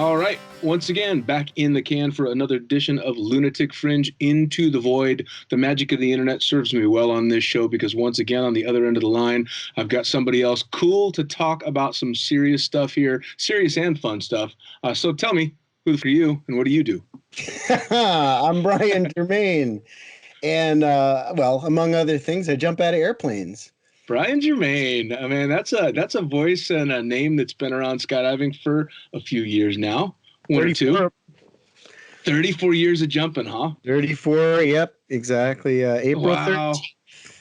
All right. Once again, back in the can for another edition of Lunatic Fringe Into the Void. The magic of the internet serves me well on this show because once again, on the other end of the line, I've got somebody else cool to talk about some serious stuff here, serious and fun stuff. So tell me, who's for you and what do you do? I'm Brian Germain. And, well, among other things, I jump out of airplanes. Brian Germain. I mean, that's a voice and a name that's been around skydiving for a few years now. One or two. 34 years of jumping, huh? 34, yep, exactly. April Wow. 13th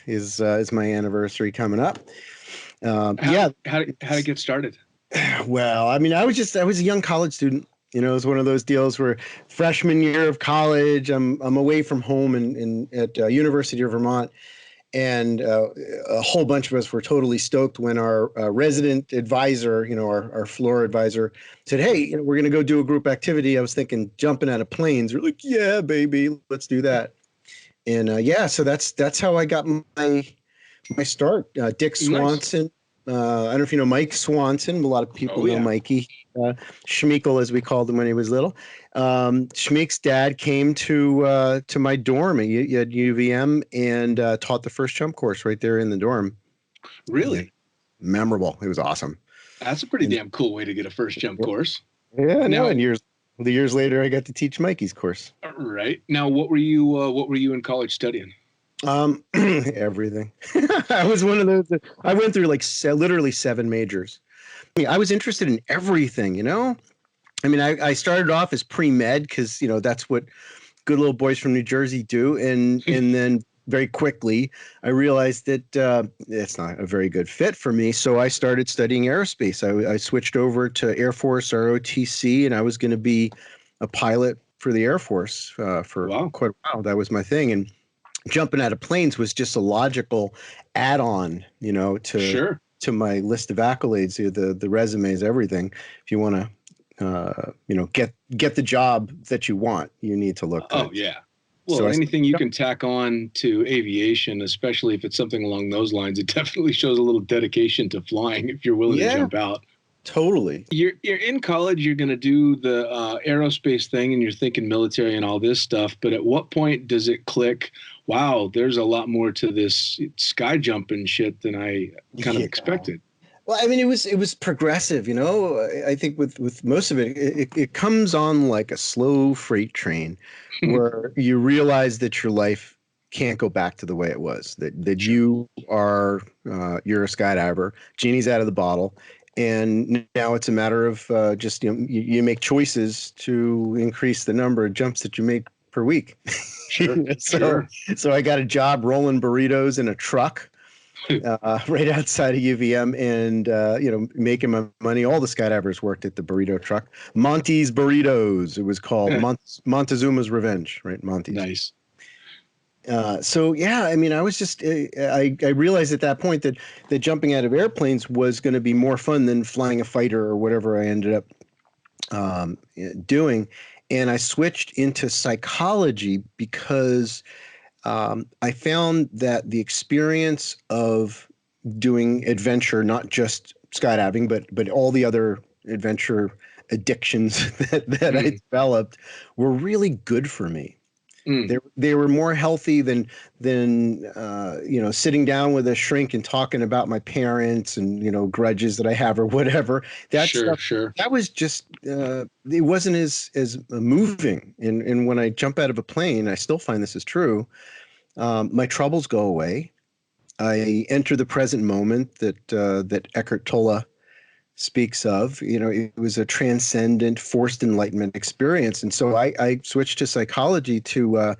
is my anniversary coming up. How did it get started? Well, I mean, I was a young college student. You know, it was one of those deals where freshman year of college, I'm away from home at University of Vermont. And a whole bunch of us were totally stoked when our resident advisor, our floor advisor, said, "Hey, we're going to go do a group activity." I was thinking jumping out of planes. We're like, "Yeah, baby, let's do that." And so that's how I got my start. Dick Swanson. Nice. I don't know if you know Mike Swanson. A lot of people know Mikey. Schmeekle, as we called him when he was little. Schmeek's dad came to my dorm at UVM and taught the first jump course right there in the dorm. Really? Memorable. It was awesome. That's a pretty damn cool way to get a first jump course. Yeah, and years later, I got to teach Mikey's course. Right. Now, what were you in college studying? Everything. I was one of those. I went through like literally 7 majors. I mean, I was interested in everything, I mean, I started off as pre-med because, that's what good little boys from New Jersey do. And then very quickly, I realized that it's not a very good fit for me. So I started studying aerospace. I switched over to Air Force ROTC, and I was going to be a pilot for the Air Force for quite a while. That was my thing. And jumping out of planes was just a logical add-on, to my list of accolades, the resumes, everything. If you want to, get the job that you want, you need to look good. Oh yeah. Well, so anything you can tack on to aviation, especially if it's something along those lines, it definitely shows a little dedication to flying if you're willing to jump out. Totally. You're in college, you're going to do the aerospace thing and you're thinking military and all this stuff. But at what point does it click? Wow, there's a lot more to this sky jumping shit than I kind of expected. Well, I mean, it was progressive, I think with most of it comes on like a slow freight train where you realize that your life can't go back to the way it was, that you're a skydiver, genie's out of the bottle. And now it's a matter of just, you make choices to increase the number of jumps that you make per week. Sure. So I got a job rolling burritos in a truck right outside of UVM and, making my money. All the skydivers worked at the burrito truck. Monty's Burritos. It was called Montezuma's Revenge, right? Monty's. Nice. I mean, I was just, I realized at that point that jumping out of airplanes was going to be more fun than flying a fighter or whatever I ended up doing. And I switched into psychology because I found that the experience of doing adventure, not just skydiving, but all the other adventure addictions that I developed were really good for me. They were more healthy than sitting down with a shrink and talking about my parents and grudges that I have or whatever. Sure. That was just it wasn't as moving. And when I jump out of a plane, I still find this is true. My troubles go away. I enter the present moment that Eckhart Tolle speaks of. It was a transcendent, forced enlightenment experience. And so I switched to psychology to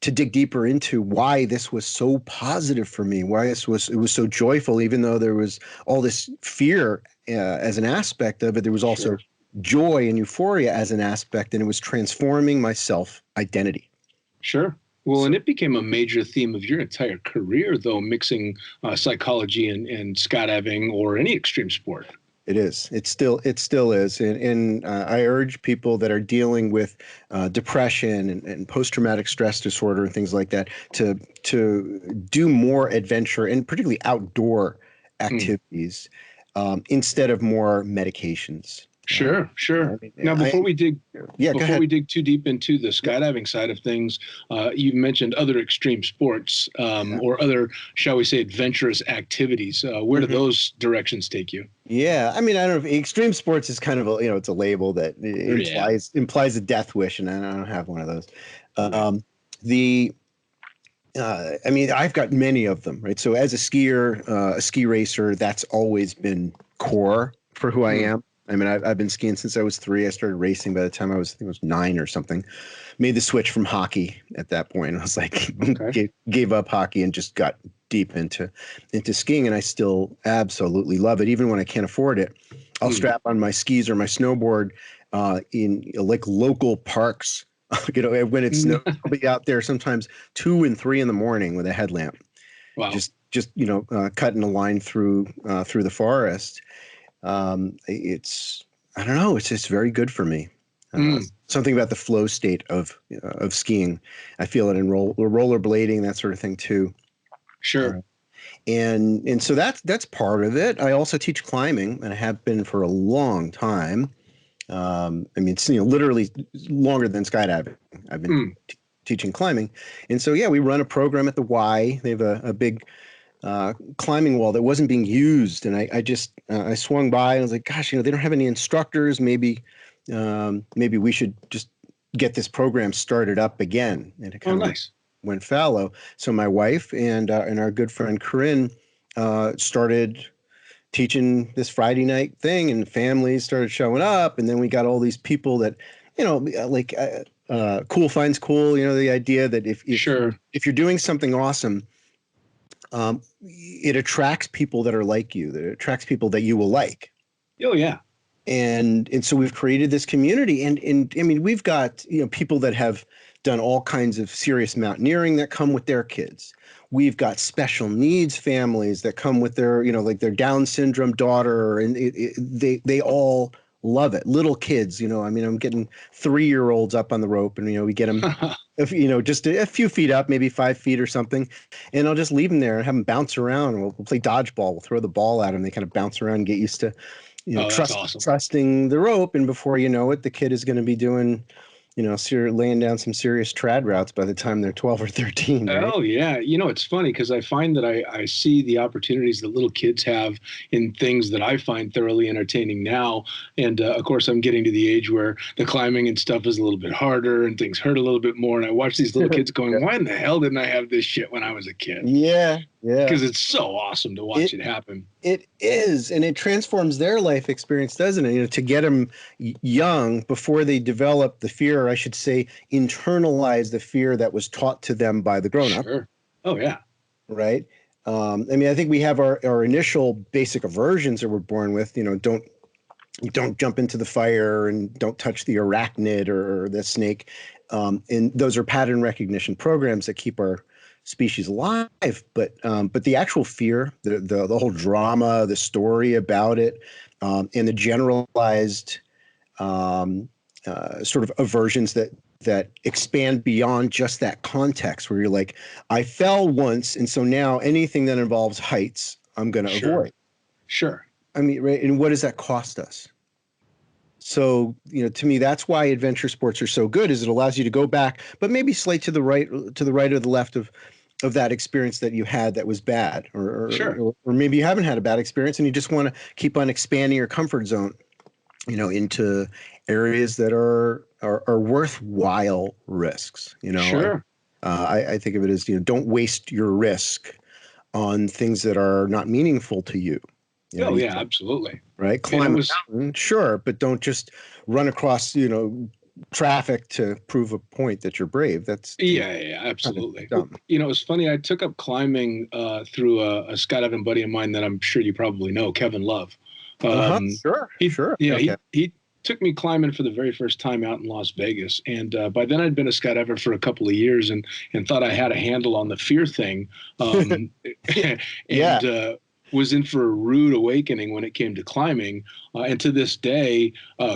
dig deeper into why this was so positive for me, why it was so joyful, even though there was all this fear as an aspect of it. There was also joy and euphoria as an aspect, and it was transforming my self-identity. Sure. Well, and it became a major theme of your entire career, though, mixing psychology and skydiving or any extreme sport. It is. It still is. And I urge people that are dealing with depression and post-traumatic stress disorder and things like that to do more adventure and particularly outdoor activities instead of more medications. Sure, I sure. mean, Now, yeah, go before ahead. we dig too deep into the skydiving side of things, you mentioned other extreme sports Yeah. or other, shall we say, adventurous activities. Where do Mhm. those directions take you? Yeah, I mean, I don't know if extreme sports is kind of a, it's a label that Yeah, implies a death wish, and I don't have one of those. right. Um, the I mean, I've got many of them, right? So as a skier, a ski racer, that's always been core for who I Mm, am. I mean, I've been skiing since I was 3. I started racing by the time I think it was 9 or something. Made the switch from hockey at that point. I was like, okay. gave up hockey and just got deep into skiing, and I still absolutely love it. Even when I can't afford it, I'll Mm. strap on my skis or my snowboard in like local parks. When it snows, I'll be out there sometimes 2 and 3 in the morning with a headlamp, Wow. just cutting a line through the forest. It's I don't know, it's just very good for me. Mm, Something about the flow state of skiing. I feel it in rollerblading, that sort of thing too. sure. Uh, and so that's part of it. I also teach climbing, and I have been for a long time. I mean, it's literally longer than skydiving. I've been Mm. teaching climbing, and so yeah, we run a program at the Y. They have a big climbing wall that wasn't being used, and I just I swung by and I was like, gosh, they don't have any instructors. Maybe we should just get this program started up again. And it Oh, kind of nice. went fallow. So my wife and our good friend Corinne started teaching this Friday night thing, and families started showing up, and then we got all these people that, like cool finds cool. The idea that Sure. if you're doing something awesome, it attracts people that are like you, that it attracts people that you will like. Oh, yeah. And so we've created this community, and I mean, we've got people that have done all kinds of serious mountaineering that come with their kids. We've got special needs families that come with their like their Down syndrome daughter, and they all love it. Little kids, I mean, I'm getting 3-year-olds up on the rope, and we get them if just a few feet up, maybe 5 feet or something, and I'll just leave them there and have them bounce around. We'll play dodgeball. We'll throw the ball at them. They kind of bounce around and get used to Oh, that's awesome. trusting the rope, and before you know it, the kid is going to be doing, laying down some serious trad routes by the time they're 12 or 13, right? Oh yeah, it's funny because I find that I see the opportunities that little kids have in things that I find thoroughly entertaining now, and of course I'm getting to the age where the climbing and stuff is a little bit harder and things hurt a little bit more, and I watch these little kids Yeah. going, "Why in the hell didn't I have this shit when I was a kid?" Yeah, yeah. Because it's so awesome to watch It it happen. it is, and it transforms their life experience, doesn't it? To get them young before they develop the fear, or I should say, internalize the fear that was taught to them by the grown up, Sure. Oh yeah. right? I mean, I think we have our initial basic aversions that we're born with. Don't jump into the fire and don't touch the arachnid or the snake. And those are pattern recognition programs that keep our species alive. But the actual fear, the whole drama, the story about it, and the generalized sort of aversions that expand beyond just that context, where you're like, I fell once, and so now anything that involves heights, I'm going to Sure. avoid. Sure. I mean, right? And what does that cost us? So, to me, that's why adventure sports are so good, is it allows you to go back, but maybe slight to the right or the left of that experience that you had that was bad, Sure. or maybe you haven't had a bad experience and you just want to keep on expanding your comfort zone, into areas that are worthwhile risks. Sure. I think of it as, don't waste your risk on things that are not meaningful to you. Oh You yeah, absolutely. right? And it Climb a was mountain, sure, but don't just run across, traffic to prove a point that you're brave. That's Yeah, yeah, yeah, kind of absolutely. Well, dumb. it's funny. I took up climbing through a skydiving buddy of mine that I'm sure you probably know, Kevin Love. Uh-huh. Um, Sure, he, sure. yeah, Okay. he took me climbing for the very first time out in Las Vegas, and by then I'd been a skydiver for a couple of years and thought I had a handle on the fear thing, um, Yeah. and was in for a rude awakening when it came to climbing. And to this day,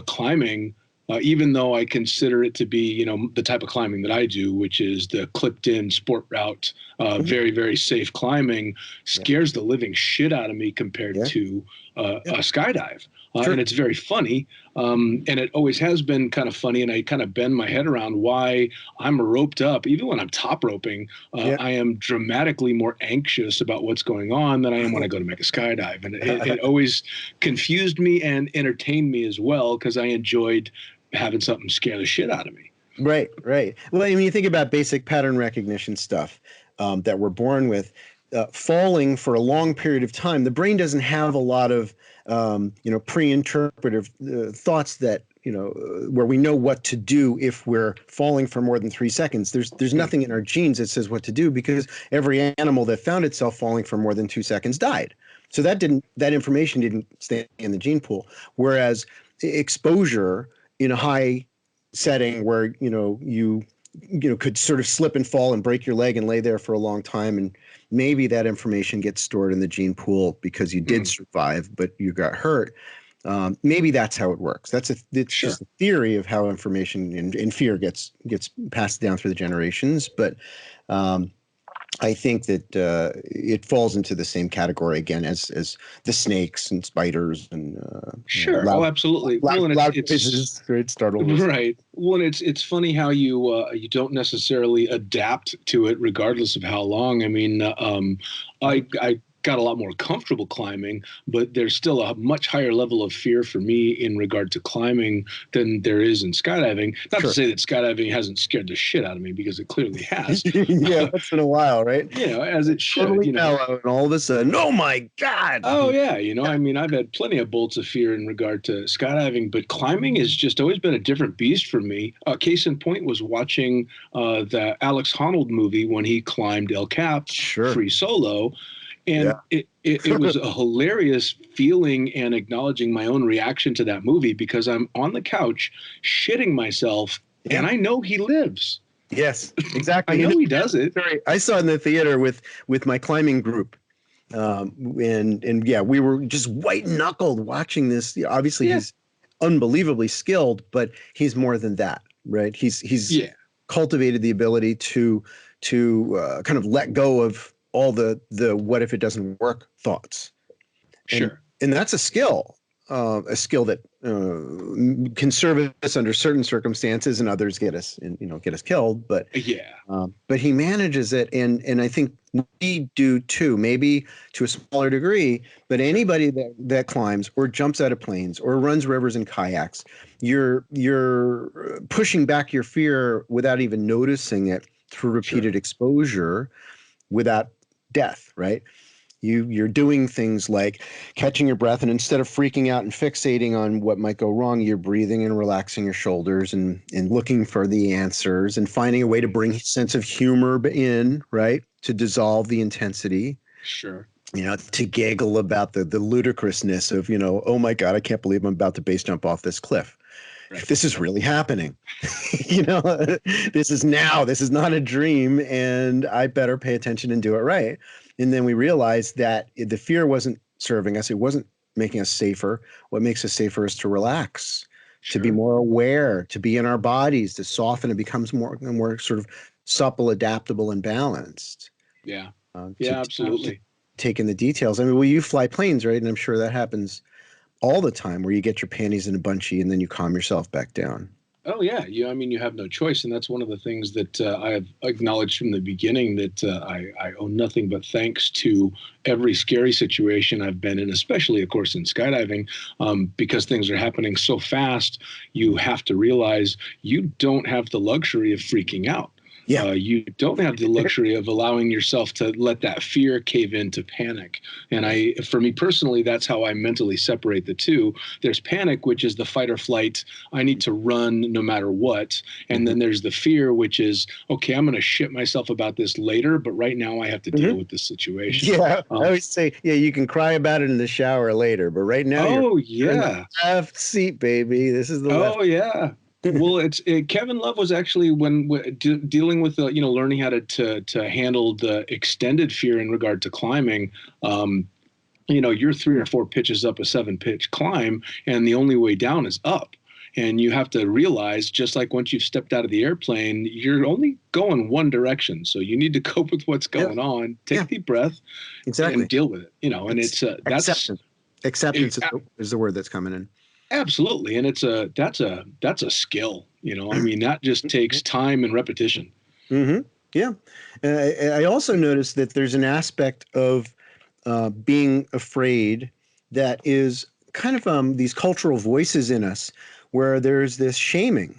climbing even though I consider it to be, the type of climbing that I do, which is the clipped in sport route, Mhm. very, very safe climbing, Yeah. scares the living shit out of me compared Yeah. to Yeah. a skydive. Sure. And it's very funny. And it always has been kind of funny. And I kind of bend my head around why I'm roped up. Even when I'm top roping, Yeah. I am dramatically more anxious about what's going on than I am when I go to make a skydive. And it always confused me and entertained me as well, because I enjoyed having something scare the shit out of me. Right, right. Well, I mean, you think about basic pattern recognition stuff that we're born with. Falling for a long period of time, the brain doesn't have a lot of pre-interpretive thoughts that where we know what to do if we're falling for more than 3 seconds. There's nothing in our genes that says what to do, because every animal that found itself falling for more than 2 seconds died. So that information didn't stay in the gene pool. Whereas exposure in a high setting where you could sort of slip and fall and break your leg and lay there for a long time, and maybe that information gets stored in the gene pool because you did survive but you got hurt. Maybe that's how it works. It's Sure. just a theory of how information in fear gets passed down through the generations. But I think that it falls into the same category again as the snakes and spiders and Sure. Oh, absolutely. Well, and loud noises, right? Startled. right. Well, and it's funny how you don't necessarily adapt to it regardless of how long. I mean, I got a lot more comfortable climbing, but there's still a much higher level of fear for me in regard to climbing than there is in skydiving. Not Sure. to say that skydiving hasn't scared the shit out of me, because it clearly has. Yeah, once in a while, right? As it should. Totally mellow, and all of a sudden, oh my God! Oh yeah, I mean, I've had plenty of bolts of fear in regard to skydiving, but climbing has just always been a different beast for me. Case in point was watching the Alex Honnold movie when he climbed El Cap free solo. And it was a hilarious feeling and acknowledging my own reaction to that movie, because I'm on the couch shitting myself and I know he lives. Yes, exactly. I know he does it. I saw it in the theater with my climbing group. And we were just white knuckled watching this. Obviously, he's unbelievably skilled, but he's more than that, right? He's cultivated the ability to kind of let go of all the what if it doesn't work thoughts. Sure. And that's a skill that can serve us under certain circumstances, and others get us killed. But but he manages it, and I think we do too, maybe to a smaller degree. But anybody that climbs or jumps out of planes or runs rivers in kayaks, you're pushing back your fear without even noticing it through repeated exposure, without death, right? You're doing things like catching your breath, and instead of freaking out and fixating on what might go wrong, you're breathing and relaxing your shoulders and looking for the answers and finding a way to bring a sense of humor in, right? To dissolve the intensity. Sure. To giggle about the ludicrousness of, oh my God, I can't believe I'm about to base jump off this cliff. Right. This is really happening. This is not a dream, and I better pay attention and do it right. And then we realize that the fear wasn't serving us. It wasn't making us safer. What makes us safer is to relax, to be more aware, to be in our bodies, to soften. It becomes more sort of supple, adaptable, and balanced. Yeah. Absolutely. Take in the details. I mean, well, you fly planes, right? And I'm sure that happens all the time, where you get your panties in a bunchie and then you calm yourself back down. Oh yeah, I mean, you have no choice, and that's one of the things that I have acknowledged from the beginning, that I owe nothing but thanks to every scary situation I've been in, especially, of course, in skydiving, because things are happening so fast. You have to realize you don't have the luxury of freaking out. Yeah. You don't have the luxury of allowing yourself to let that fear cave into panic. And for me personally, that's how I mentally separate the two. There's panic, which is the fight or flight. I need to run no matter what. And then there's the fear, which is, okay, I'm going to shit myself about this later, but right now I have to deal with this situation. Yeah. I always say, you can cry about it in the shower later, but right now you're in the left seat, baby. This is the left. Oh, yeah. Well, Kevin Love was actually dealing with learning how to handle the extended fear in regard to climbing. You're 3 or 4 pitches up a 7-pitch climb, and the only way down is up. And you have to realize, just like once you've stepped out of the airplane, you're only going one direction. So you need to cope with what's going on. Take a deep breath, and deal with it. And it's that's acceptance. Acceptance It, is the word that's coming in. absolutely, and that's a skill. I mean, that just takes time and repetition. Mm-hmm. Yeah. I also noticed that there's an aspect of being afraid that is kind of these cultural voices in us where there's this shaming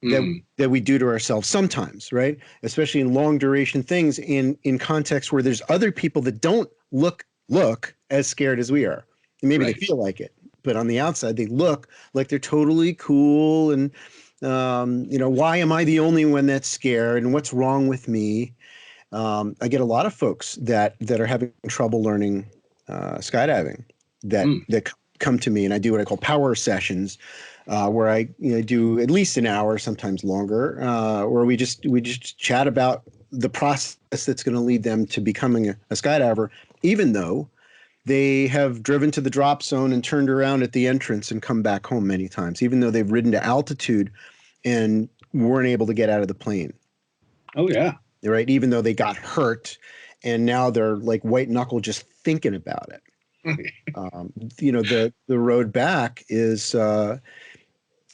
Mm, that we do to ourselves sometimes, right? Especially in long duration things in contexts where there's other people that don't look as scared as we are. And maybe they right. feel like it, but on the outside they look like they're totally cool and why am I the only one that's scared and what's wrong with me? I get a lot of folks that are having trouble learning skydiving Mm, that come to me, and I do what I call power sessions, where I do at least an hour, sometimes longer, where we just chat about the process that's going to lead them to becoming a skydiver, even though they have driven to the drop zone and turned around at the entrance and come back home many times, even though they've ridden to altitude and weren't able to get out of the plane, oh yeah. right? Even though they got hurt and now they're like white knuckle just thinking about it. The road back is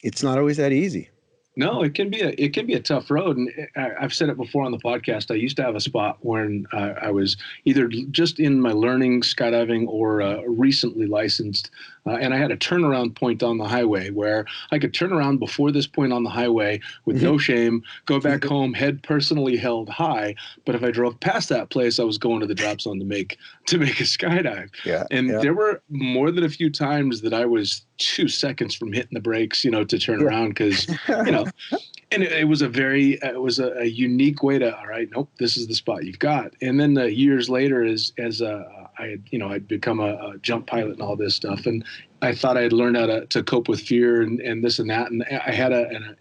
it's not always that easy. No, it can be a tough road, and I've said it before on the podcast. I used to have a spot when I was either just in my learning skydiving or recently licensed, and I had a turnaround point on the highway where I could turn around before this point on the highway with no shame, go back home, head personally held high. But if I drove past that place, I was going to the drop zone to make a skydive. Yeah, And yeah, there were more than a few times that I was 2 seconds from hitting the brakes, to turn yeah. around because and it was a unique way to, all right, nope, this is the spot you've got. And then years later, as I had, I'd become a jump pilot and all this stuff, and I thought I had learned how to cope with fear and this and that, and I had an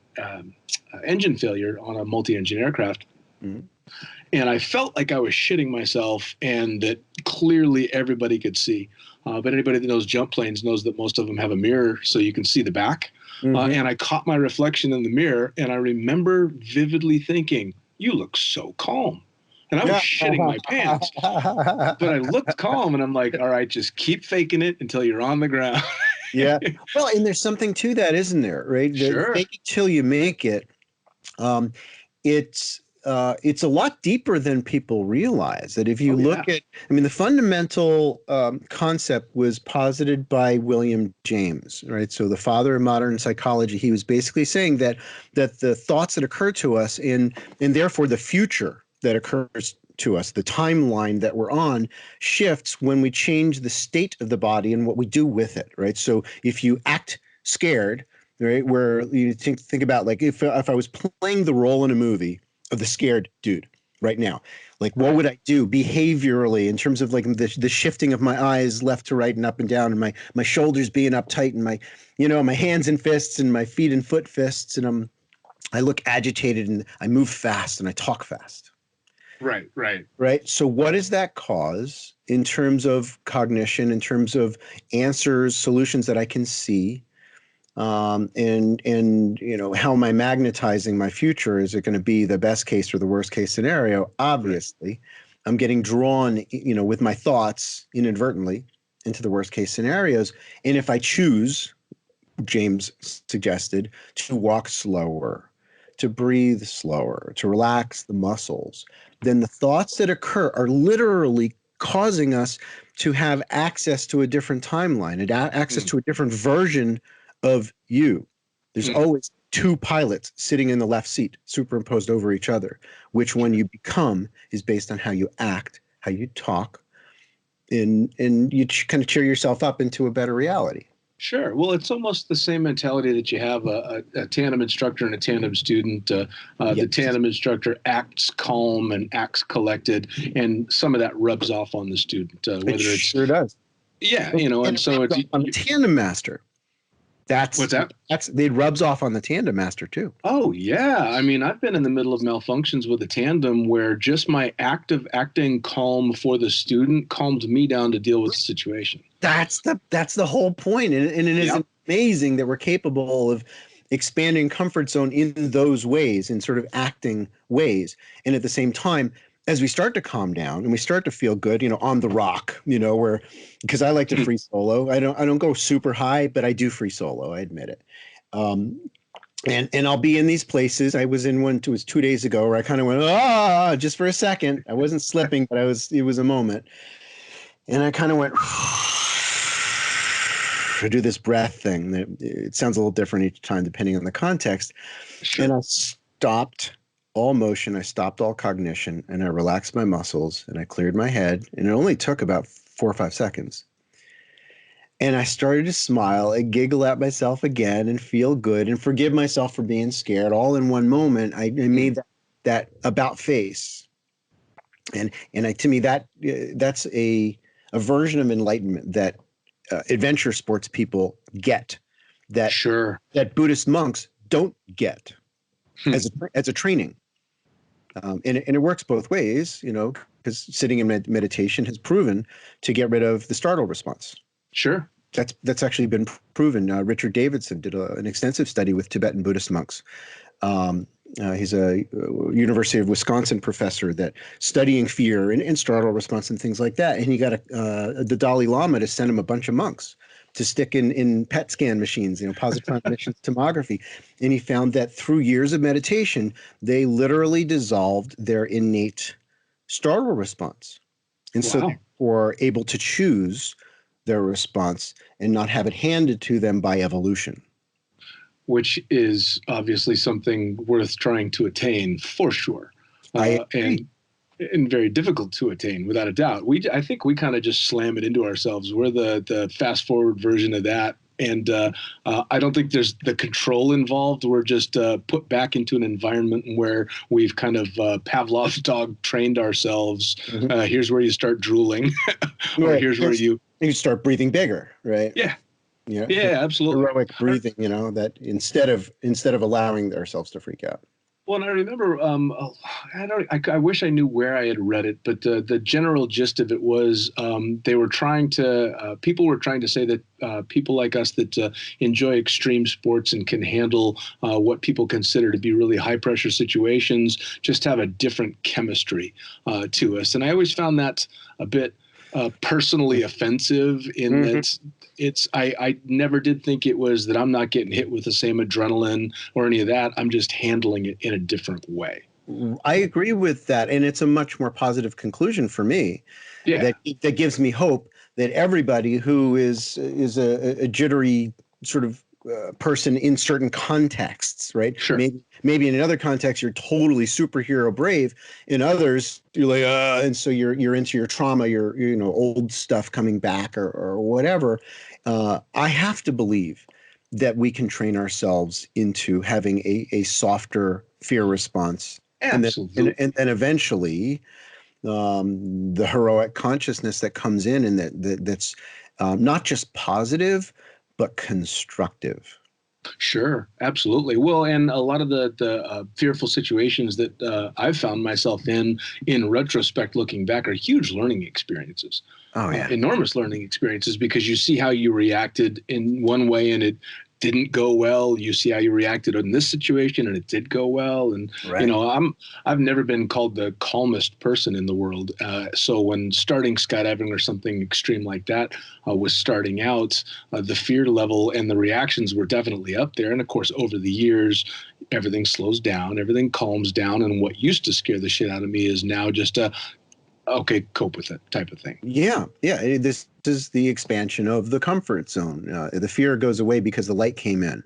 engine failure on a multi-engine aircraft. Mhm. And I felt like I was shitting myself, and that clearly everybody could see. But anybody that knows jump planes knows that most of them have a mirror so you can see the back. Mhm. And I caught my reflection in the mirror, and I remember vividly thinking, "You look so calm." And I was Yeah. shitting my pants, but I looked calm, and I'm like, "All right, just keep faking it until you're on the ground." Yeah. Well, and there's something to that, isn't there? Right? The Sure. fake it till you make it. Um, it's a lot deeper than people realize. That if you Oh yeah. look at, I mean, the fundamental concept was posited by William James, right? So the father of modern psychology. He was basically saying that the thoughts that occur to us and therefore the future that occurs to us, the timeline that we're on, shifts when we change the state of the body and what we do with it, right? So if you act scared, right, where you think about, like, if I was playing the role in a movie of the scared dude right now, like what Right. would I do behaviorally in terms of like the shifting of my eyes left to right and up and down, and my shoulders being uptight, and my hands and fists and my feet and foot fists, and I look agitated and I move fast and I talk fast. Right. Right. Right. So what does that cause in terms of cognition, in terms of answers, solutions that I can see? And how am I magnetizing my future? Is it going to be the best case or the worst case scenario? Right. Obviously, I'm getting drawn, with my thoughts inadvertently into the worst case scenarios. And if I choose, James suggested, to walk slower, to breathe slower, to relax the muscles, then the thoughts that occur are literally causing us to have access to a different timeline and access Mm, to a different version of you. There's mm. always two pilots sitting in the left seat, superimposed over each other. Which one Sure. you become is based on how you act, how you talk, and you kind of cheer yourself up into a better reality. Sure. Well, it's almost the same mentality that you have a tandem instructor and a tandem student. The Yes. tandem instructor acts calm and acts collected, and some of that rubs off on the student, It whether it's, sure does. yeah, And and it so rubs it's, off on the tandem master. what's that? That's it rubs off on the tandem master too. Oh, yeah. I mean, I've been in the middle of malfunctions with a tandem where just my active acting calm for the student calmed me down to deal with the situation. That's the whole point. And it is Yep. amazing that we're capable of expanding comfort zone in those ways, in sort of acting ways. And at the same time, as we start to calm down and we start to feel good, on the rock, where, because I like to free solo. I don't go super high, but I do free solo. I admit it. Um, and I'll be in these places. I was in one, it was 2 days ago, where I kind of went, just for a second. I wasn't slipping, but it was a moment. And I kind of went, to do this breath thing. It sounds a little different each time, depending on the context. Sure. And I stopped all motion. I stopped all cognition, and I relaxed my muscles, and I cleared my head. And it only took about 4 or 5 seconds. And I started to smile and giggle at myself again and feel good and forgive myself for being scared all in one moment. I made that about face. And to me, that's a version of enlightenment that adventure sports people get, that Sure. that Buddhist monks don't get as a training. And it works both ways, because sitting in meditation has proven to get rid of the startle response. Sure. That's actually been proven. Richard Davidson did an extensive study with Tibetan Buddhist monks. He's a University of Wisconsin professor that studying fear and startle response and things like that. And he got the Dalai Lama to send him a bunch of monks to stick in PET scan machines, positron emission tomography. And he found that through years of meditation, they literally dissolved their innate startle response. And so they were able to choose their response and not have it handed to them by evolution. Which is obviously something worth trying to attain for sure. And very difficult to attain, without a doubt. I think we kind of just slam it into ourselves. We're the fast forward version of that. And I don't think there's the control involved. We're just put back into an environment where we've kind of Pavlov's dog trained ourselves. Here's where you start drooling, or here's where you start breathing bigger, right? Yeah. Yeah, absolutely. Heroic breathing, that instead of allowing ourselves to freak out. Well, and I remember, I wish I knew where I had read it, but the general gist of it was people were trying to say that people like us that enjoy extreme sports and can handle what people consider to be really high pressure situations just have a different chemistry to us. And I always found that a bit personally offensive in that I never did think it was that I'm not getting hit with the same adrenaline or any of that. I'm just handling it in a different way. I agree with that. And it's a much more positive conclusion for me. Yeah. That gives me hope that everybody who is a jittery sort of person in certain contexts, right? Sure. Maybe in another context you're totally superhero brave. In others you're like, and so you're into your trauma, your old stuff coming back or whatever. I have to believe that we can train ourselves into having a softer fear response. Absolutely. And then eventually the heroic consciousness that comes in and that's not just positive, but constructive. Sure, absolutely. Well, and a lot of the fearful situations that I've found myself in retrospect, looking back, are huge learning experiences. Oh, yeah. Enormous learning experiences, because you see how you reacted in one way and it didn't go well. You see how you reacted in this situation and it did go well. And, Right. I've never been called the calmest person in the world. So when starting skydiving or something extreme like that was starting out, the fear level and the reactions were definitely up there. And of course, over the years, everything slows down, everything calms down. And what used to scare the shit out of me is now just okay, cope with it type of thing. Yeah. This is the expansion of the comfort zone. The fear goes away because the light came in.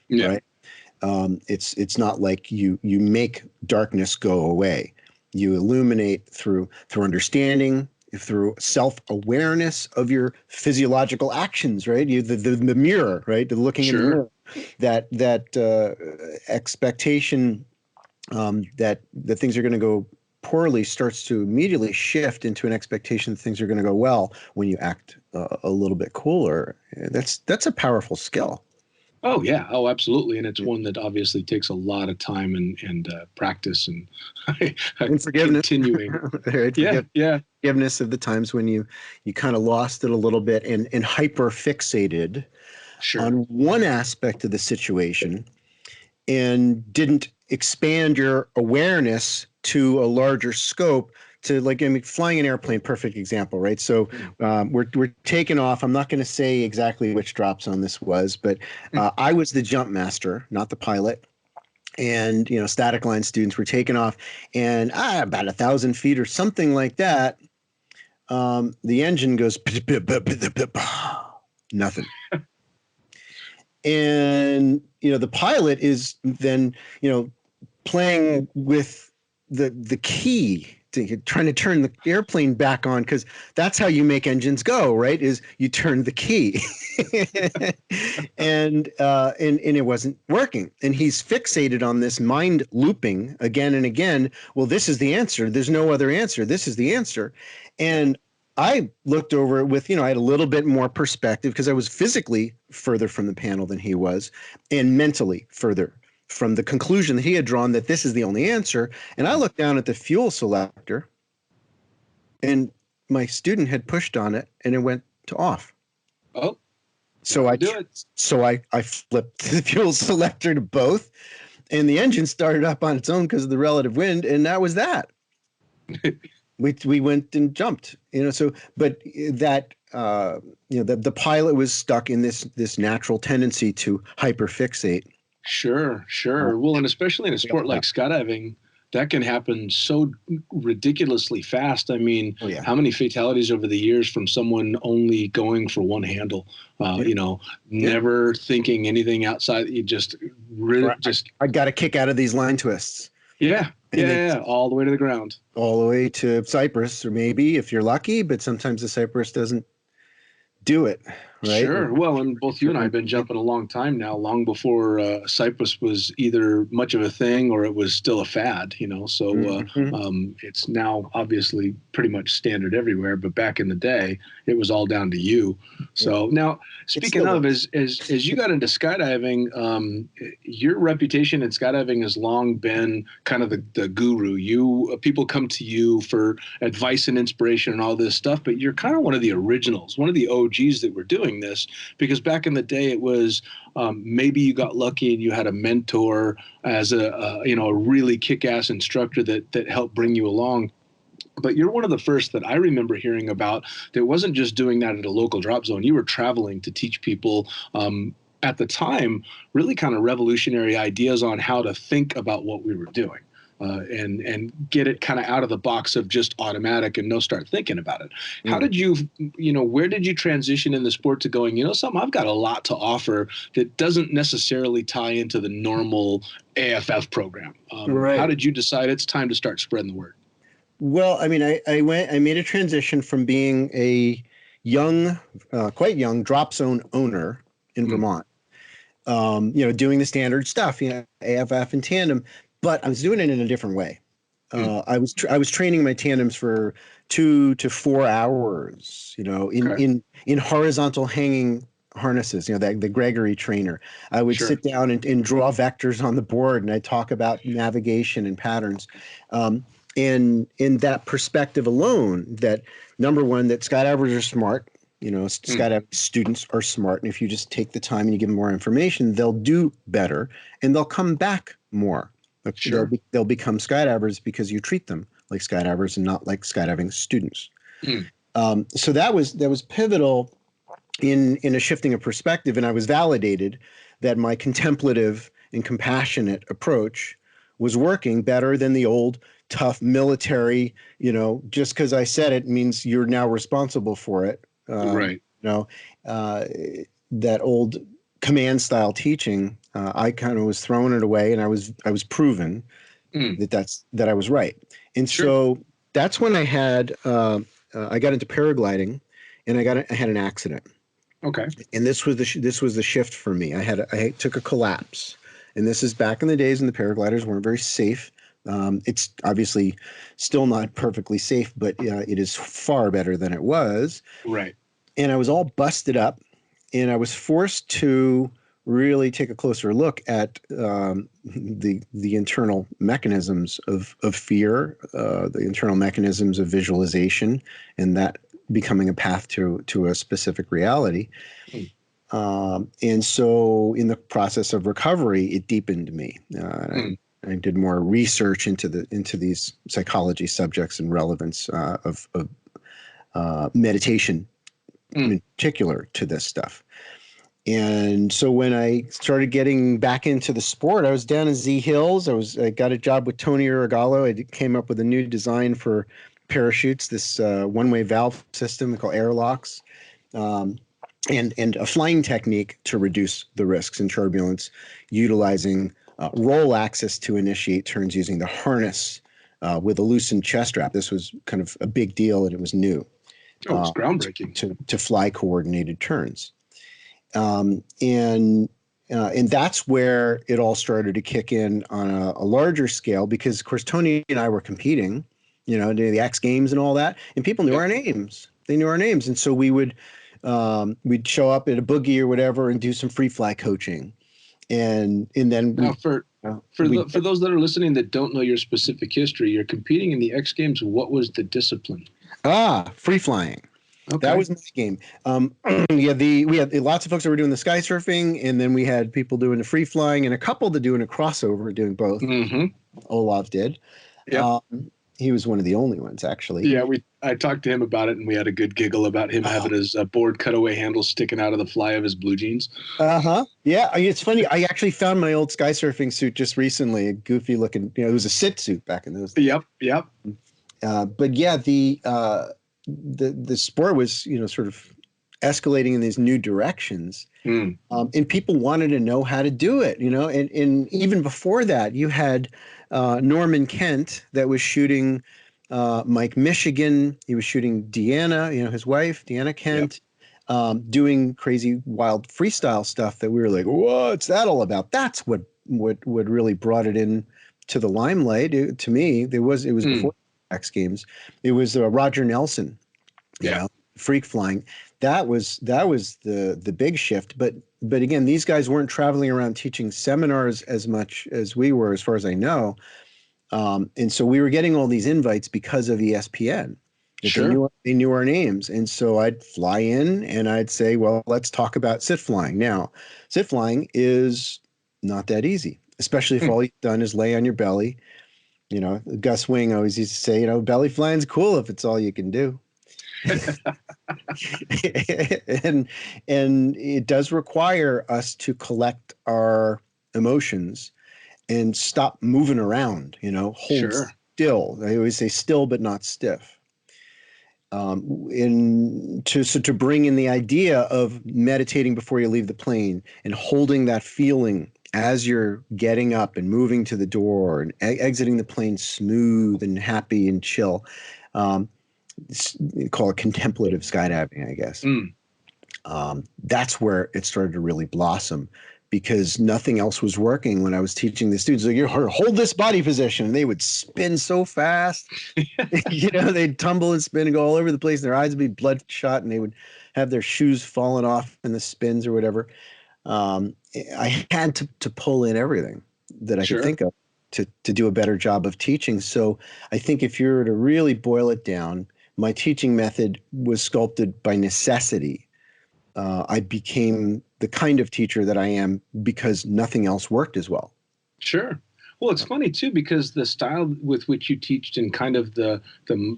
Yeah. Right. It's not like you make darkness go away. You illuminate through understanding, through self-awareness of your physiological actions. Right. The mirror. Right. The looking in the mirror. That expectation that things are going to go poorly starts to immediately shift into an expectation that things are going to go well when you act a little bit cooler. That's a powerful skill. Oh yeah. Oh, absolutely. And it's one that obviously takes a lot of time and practice and forgiveness. Continuing. Right? Yeah. Forgiveness of the times when you kind of lost it a little bit and hyper fixated on one aspect of the situation and didn't expand your awareness to a larger scope to like, I mean, flying an airplane, perfect example, right? So we're taking off. I'm not going to say exactly which drop zone this was, but I was the jump master, not the pilot. And static line students were taking off, and about 1,000 feet or something like that. The engine goes nothing, and the pilot is then playing with the key, trying to turn the airplane back on, because that's how you make engines go, right? Is you turn the key, and it wasn't working, and he's fixated on this, mind looping again and again. Well, this is the answer. There's no other answer. This is the answer, and I looked over it with, I had a little bit more perspective because I was physically further from the panel than he was, and mentally further from the conclusion that he had drawn that this is the only answer. And I looked down at the fuel selector, and my student had pushed on it, and it went to off. Oh, so I flipped the fuel selector to both, and the engine started up on its own because of the relative wind, and that was that. We went and jumped, So, but that the pilot was stuck in this natural tendency to hyperfixate. Sure. Well, and especially in a sport like skydiving, that can happen so ridiculously fast. I mean, how many fatalities over the years from someone only going for one handle, never thinking anything outside. You just I got a kick out of these line twists. Yeah. All the way to the ground. All the way to Cyprus, or maybe if you're lucky, but sometimes the Cyprus doesn't do it, right? Sure. Well, and both you and I have been jumping a long time now, long before Cyprus was either much of a thing or it was still a fad, So it's now obviously pretty much standard everywhere. But back in the day, it was all down to you. So now, speaking of, as you got into skydiving, your reputation in skydiving has long been kind of the guru. People come to you for advice and inspiration and all this stuff, but you're kind of one of the originals, one of the OGs that were doing this, because back in the day it was maybe you got lucky and you had a mentor as a really kick-ass instructor that helped bring you along. But you're one of the first that I remember hearing about that wasn't just doing that at a local drop zone. You were traveling to teach people at the time really kind of revolutionary ideas on how to think about what we were doing. And get it kind of out of the box of just automatic and start thinking about it. How did you, where did you transition in the sport to going, something, I've got a lot to offer that doesn't necessarily tie into the normal AFF program? Right. How did you decide it's time to start spreading the word? Well, I mean, I made a transition from being a young, quite young drop zone owner in Vermont, doing the standard stuff, AFF and tandem. But I was doing it in a different way. I was training my tandems for 2 to 4 hours, in horizontal hanging harnesses, the Gregory trainer. I would sit down and draw vectors on the board, and I'd talk about navigation and patterns. And in that perspective alone, that number one, that skydivers are smart. Skydiving students are smart, and if you just take the time and you give them more information, they'll do better and they'll come back more. Sure. They'll become skydivers because you treat them like skydivers and not like skydiving students. So that was pivotal in a shifting of perspective, and I was validated that my contemplative and compassionate approach was working better than the old tough military. Just because I said it means you're now responsible for it. Right. That old command style teaching, I kind of was throwing it away, and I was proven that I was right. And so that's when I had I got into paragliding, and I had an accident. Okay. And this was the shift for me. I took a collapse, and this is back in the days when the paragliders weren't very safe. It's obviously still not perfectly safe, but it is far better than it was. Right. And I was all busted up, and I was forced to really take a closer look at the internal mechanisms of fear, the internal mechanisms of visualization, and that becoming a path to a specific reality. And so in the process of recovery, it deepened me. I did more research into these psychology subjects and relevance of meditation in particular to this stuff. And so when I started getting back into the sport, I was down in Z Hills. I got a job with Tony Irigallo. I came up with a new design for parachutes, this one-way valve system called airlocks, and a flying technique to reduce the risks in turbulence, utilizing roll axis to initiate turns using the harness with a loosened chest strap. This was kind of a big deal, and it was new. Oh, it's groundbreaking. To fly coordinated turns. And that's where it all started to kick in on a larger scale, because of course Tony and I were competing, the X Games and all that, and people knew our names. They knew our names, and so we'd show up at a boogie or whatever and do some free fly coaching, and then now for those that are listening that don't know your specific history, you're competing in the X Games. What was the discipline? Free flying. Okay. That was my game. We had lots of folks that were doing the sky surfing, and then we had people doing the free flying, and a couple that doing a crossover, doing both. Mm-hmm. Olaf did. Yeah. He was one of the only ones, actually. Yeah, I talked to him about it, and we had a good giggle about him having his board cutaway handle sticking out of the fly of his blue jeans. Yeah, it's funny. I actually found my old sky surfing suit just recently, a goofy looking. It was a sit suit back in those days. Yep. But yeah, the sport was, sort of escalating in these new directions, and people wanted to know how to do it, and even before that, you had Norman Kent that was shooting Mike Michigan. He was shooting Deanna, his wife, Deanna Kent, doing crazy wild freestyle stuff that we were like, what's that all about? That's what really brought it in to the limelight. To me, it was before X Games. It was Roger Nelson, freak flying. That was the big shift. But again, these guys weren't traveling around teaching seminars as much as we were, as far as I know. And so we were getting all these invites because of ESPN. Sure. They knew our names. And so I'd fly in and I'd say, well, let's talk about sit flying. Now, sit flying is not that easy, especially if all you've done is lay on your belly. Gus Wing always used to say, belly flying's cool if it's all you can do. and it does require us to collect our emotions and stop moving around, hold still. I always say still but not stiff. To bring in the idea of meditating before you leave the plane and holding that feeling as you're getting up and moving to the door and exiting the plane smooth and happy and chill. Call it contemplative skydiving, I guess. That's where it started to really blossom, because nothing else was working when I was teaching the students. Like, you hold this body position, and they would spin so fast. They'd tumble and spin and go all over the place, and their eyes would be bloodshot, and they would have their shoes falling off in the spins or whatever. I had to pull in everything that I could think of to do a better job of teaching. So I think if you were to really boil it down, my teaching method was sculpted by necessity. I became the kind of teacher that I am because nothing else worked as well. Sure. Well, it's funny, too, because the style with which you teach and kind of the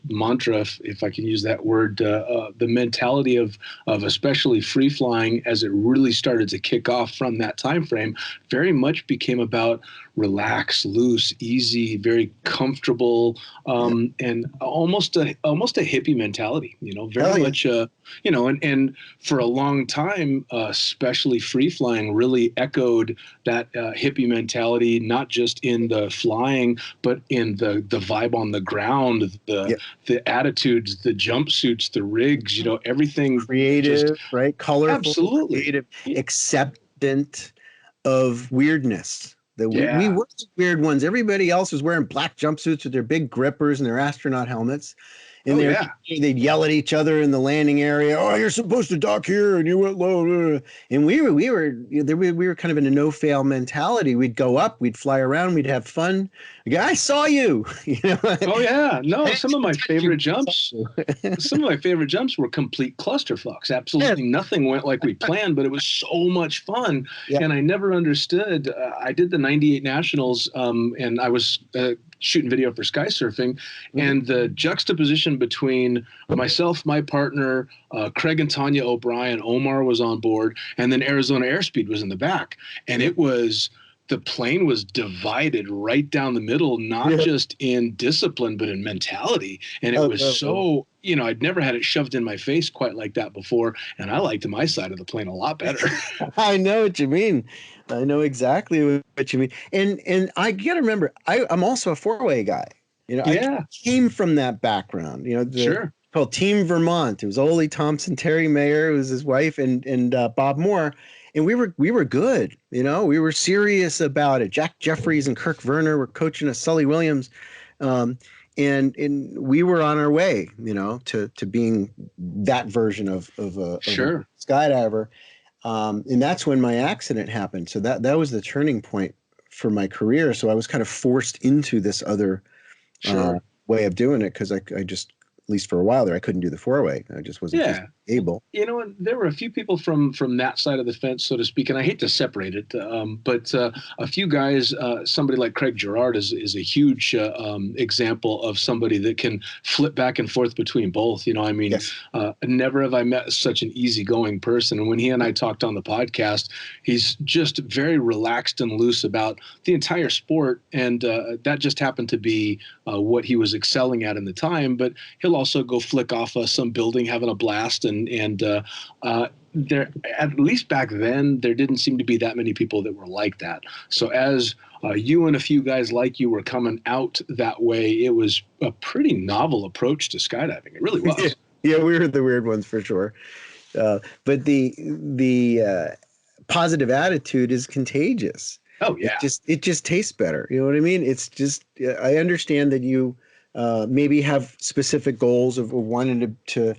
mantra, if I can use that word, the mentality of especially free flying as it really started to kick off from that time frame, very much became about relax, loose, easy, very comfortable, and almost a hippie mentality, very much, and for a long time, especially free flying really echoed that hippie mentality, not just in the flying, but in the vibe on the ground, the attitudes, the jumpsuits, the rigs, everything creative, right? Colorful, absolutely creative, acceptant of weirdness. We were the weird ones. Everybody else was wearing black jumpsuits with their big grippers and their astronaut helmets. And Oh yeah. they'd yell at each other in the landing area. Oh, you're supposed to dock here, and you went low. And we were kind of in a no fail mentality. We'd go up, we'd fly around, we'd have fun. I saw you. Oh yeah. No, I some of my didn't touch you, favorite but I saw jumps. you. Some of my favorite jumps were complete clusterfucks. Yeah, Absolutely nothing went like we planned, but it was so much fun. yeah. And I never understood. I did the '98 Nationals, and I was shooting video for sky surfing, Mhm. and the juxtaposition between myself, my partner, Craig and Tanya O'Brien, Omar was on board, and then Arizona Airspeed was in the back, and it was the plane was divided right down the middle, not Yeah. just in discipline, but in mentality. And it Oh, was totally. so, I'd never had it shoved in my face quite like that before. And I liked my side of the plane a lot better. I know what you mean. I know exactly what you mean. And I gotta remember, I'm also a four-way guy. I Yeah, came from that background. The sure. called Team Vermont. It was Ole Thompson, Terry Mayer, it was his wife, and Bob Moore. And we were good. We were serious about it. Jack Jeffries and Kirk Werner were coaching us. Sully Williams. Um, and we were on our way, to being that version of a Sure. skydiver. And that's when my accident happened. So that was the turning point for my career. So I was kind of forced into this other uh, Sure. way of doing it because I just, at least for a while there, I couldn't do the four-way. I just wasn't Yeah. physically able. And there were a few people from that side of the fence, so to speak, and I hate to separate it, but a few guys, somebody like Craig Girard is a huge example of somebody that can flip back and forth between both. I mean, Yes. never have I met such an easygoing person. And when he and I talked on the podcast, he's just very relaxed and loose about the entire sport, and that just happened to be what he was excelling at in the time. But he'll also go flick off some building, having a blast, and there, at least back then, there didn't seem to be that many people that were like that. So as you and a few guys like you were coming out that way, it was a pretty novel approach to skydiving. It really Yeah, was. yeah, we were the weird ones for sure. But the positive attitude is contagious. Oh It yeah, just it just tastes better. You know what I mean? It's just I understand that you maybe have specific goals of wanting to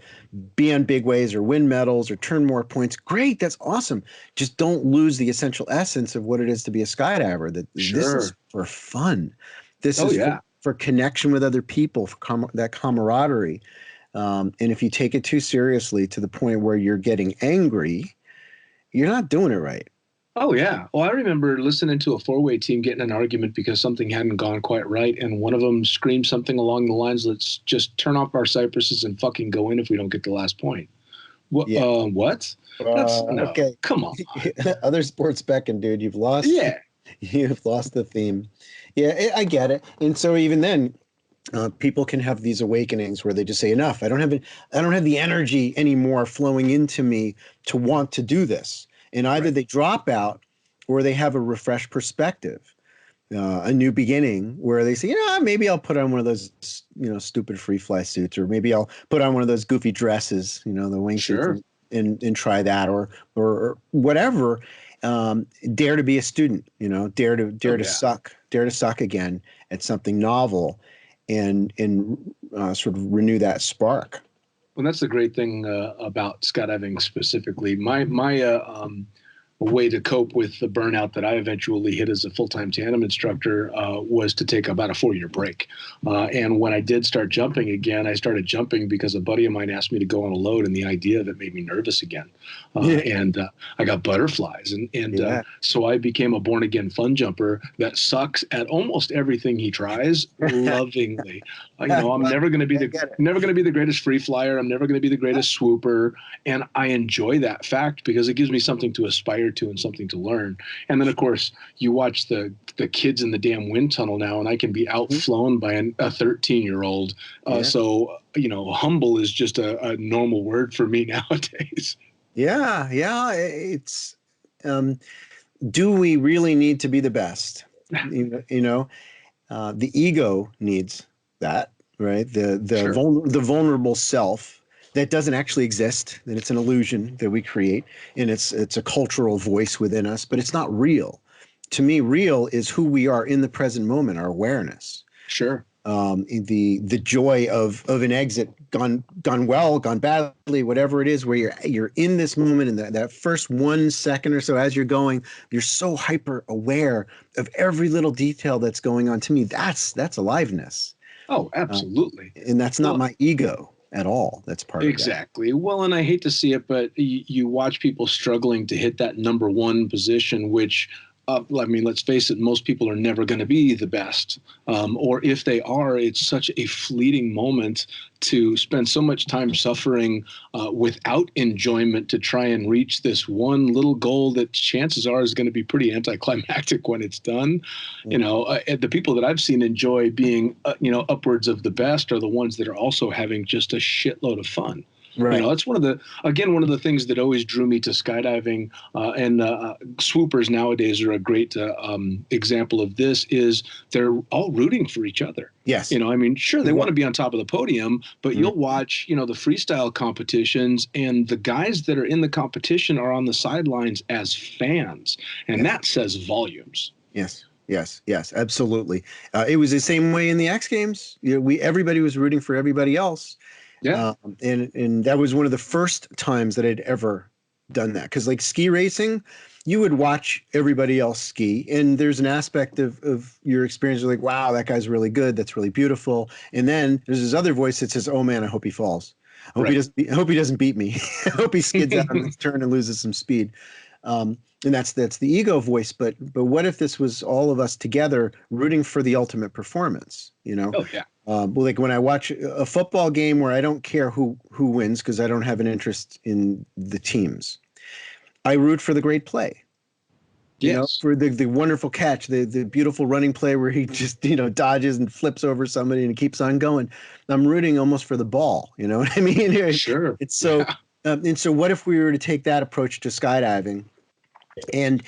be on big ways or win medals or turn more points. Great, that's awesome. Just don't lose the essential essence of what it is to be a skydiver. That this is sure. for fun. This Oh is yeah. for connection with other people, for that camaraderie. And if you take it too seriously to the point where you're getting angry, you're not doing it right. Oh yeah. Well, I remember listening to a four-way team getting an argument because something hadn't gone quite right, and one of them screamed something along the lines, "Let's just turn off our cypresses and fucking go in if we don't get the last point." What? Yeah. What? That's no. Okay. Come on. Other sports beckon, dude. Yeah. You've lost the theme. Yeah, I get it. And so even then, people can have these awakenings where they just say, "Enough. I don't have the energy anymore flowing into me to want to do this." And either Right. they drop out, or they have a refreshed perspective, a new beginning, where they say, maybe I'll put on one of those, stupid free fly suits, or maybe I'll put on one of those goofy dresses, the wingsuits, Sure. and try that, or whatever. Dare to be a student, dare Oh to yeah. suck again at something novel, and sort of renew that spark. Well, that's the great thing about skydiving specifically. My way to cope with the burnout that I eventually hit as a full-time tandem instructor was to take about a 4-year break. And when I did start jumping again, I started jumping because a buddy of mine asked me to go on a load, and the idea of it made me nervous again. And I got butterflies, and Yeah. so I became a born-again fun jumper that sucks at almost everything he tries lovingly. I'm Well, never going to be I the get it. never going to be the greatest free flyer. I'm never going to be the greatest swooper, and I enjoy that fact because it gives me something to aspire to and something to learn. And then, of course, you watch the kids in the damn wind tunnel now, and I can be outflown by a 13-year-old. Yeah. So humble is just a normal word for me nowadays. Yeah. Yeah. It's, do we really need to be the best? The ego needs that, right? Sure. The vulnerable self that doesn't actually exist, that it's an illusion that we create, and it's a cultural voice within us, but it's not real. To me, real is who we are in the present moment, our awareness. Sure. the joy of an exit gone well, gone badly, whatever it is, where you're in this moment in that first 1 second or so as you're going, you're so hyper aware of every little detail that's going on. To me, that's aliveness. Oh, Uh, absolutely. and that's not Well, my ego at all. That's part of that. exactly. Well, and I hate to see it, but you watch people struggling to hit that number one position, which, I mean, let's face it, most people are never going to be the best. Or if they are, it's such a fleeting moment to spend so much time suffering without enjoyment to try and reach this one little goal that chances are is going to be pretty anticlimactic when it's done. You know, the people that I've seen enjoy being, upwards of the best are the ones that are also having just a shitload of fun. Right. That's one of the things that always drew me to skydiving, and swoopers nowadays are a great example of this. Is they're all rooting for each other. Yes. I mean, sure, they want to be on top of the podium, but you'll watch, the freestyle competitions, and the guys that are in the competition are on the sidelines as fans, and that says volumes. Yes. Yes, yes, absolutely. It was the same way in the X Games. Everybody was rooting for everybody else. Yeah. And that was one of the first times that I'd ever done that. Because like ski racing, you would watch everybody else ski, and there's an aspect of your experience like, wow, that guy's really good. That's really beautiful. And then there's this other voice that says, oh man, I hope he falls. I hope he doesn't beat me. I hope he skids out on this turn and loses some speed. And that's the ego voice. But what if this was all of us together rooting for the ultimate performance? Oh yeah. Well, like when I watch a football game where I don't care who wins because I don't have an interest in the teams, I root for the great play. Yes. For the wonderful catch, the beautiful running play where he just dodges and flips over somebody and keeps on going. I'm rooting almost for the ball. You know what I mean? Sure. It's so. Yeah. And so, what if we were to take that approach to skydiving, and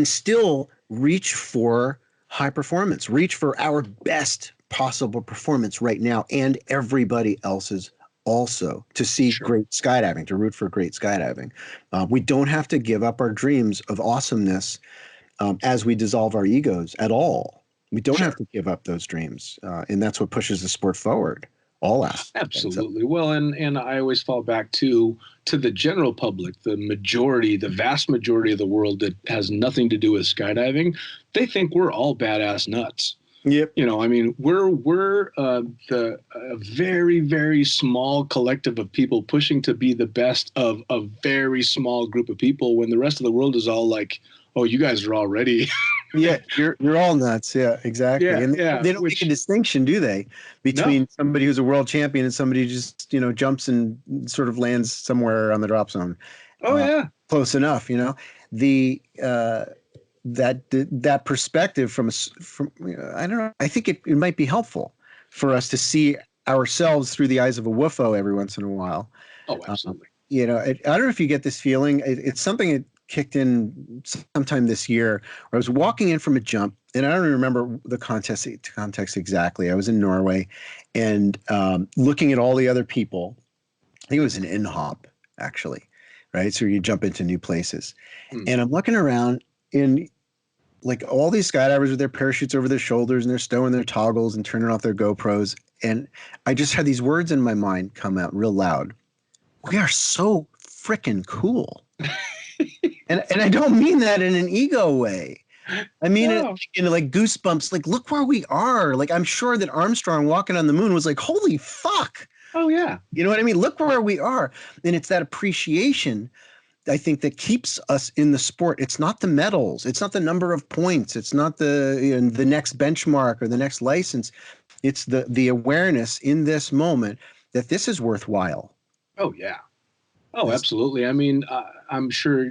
still reach for high performance, reach for our best possible performance right now, and everybody else's also, to see great skydiving, to root for great skydiving. We don't have to give up our dreams of awesomeness as we dissolve our egos at all. We don't have to give up those dreams, and that's what pushes the sport forward. All aspects. Absolutely. Well, and I always fall back to the general public, the vast majority of the world that has nothing to do with skydiving. They think we're all badass nuts. Yep. I mean, we're the very, very small collective of people pushing to be the best of a very small group of people, when the rest of the world is all like, oh, you guys are all ready. Yeah, you're all nuts. Yeah, exactly. Yeah, and yeah, they don't make a distinction, do they, between somebody who's a world champion and somebody who just jumps and sort of lands somewhere on the drop zone. Oh yeah, close enough. The that perspective from I don't know. I think it might be helpful for us to see ourselves through the eyes of a woofo every once in a while. Oh, absolutely. I don't know if you get this feeling. It's something that kicked in sometime this year where I was walking in from a jump, and I don't remember the context exactly. I was in Norway and looking at all the other people. I think it was an in-hop, actually, right? So you jump into new places. And I'm looking around, and like all these skydivers with their parachutes over their shoulders, and they're stowing their toggles and turning off their GoPros. And I just had these words in my mind come out real loud. We are so freaking cool. and I don't mean that in an ego way. I mean it in like goosebumps. Like, look where we are. Like, I'm sure that Armstrong walking on the moon was like, holy fuck. Oh yeah. You know what I mean? Look where we are. And it's that appreciation, I think, that keeps us in the sport. It's not the medals. It's not the number of points. It's not the next benchmark or the next license. It's the awareness in this moment that this is worthwhile. Oh yeah. Oh, absolutely. I mean, I'm sure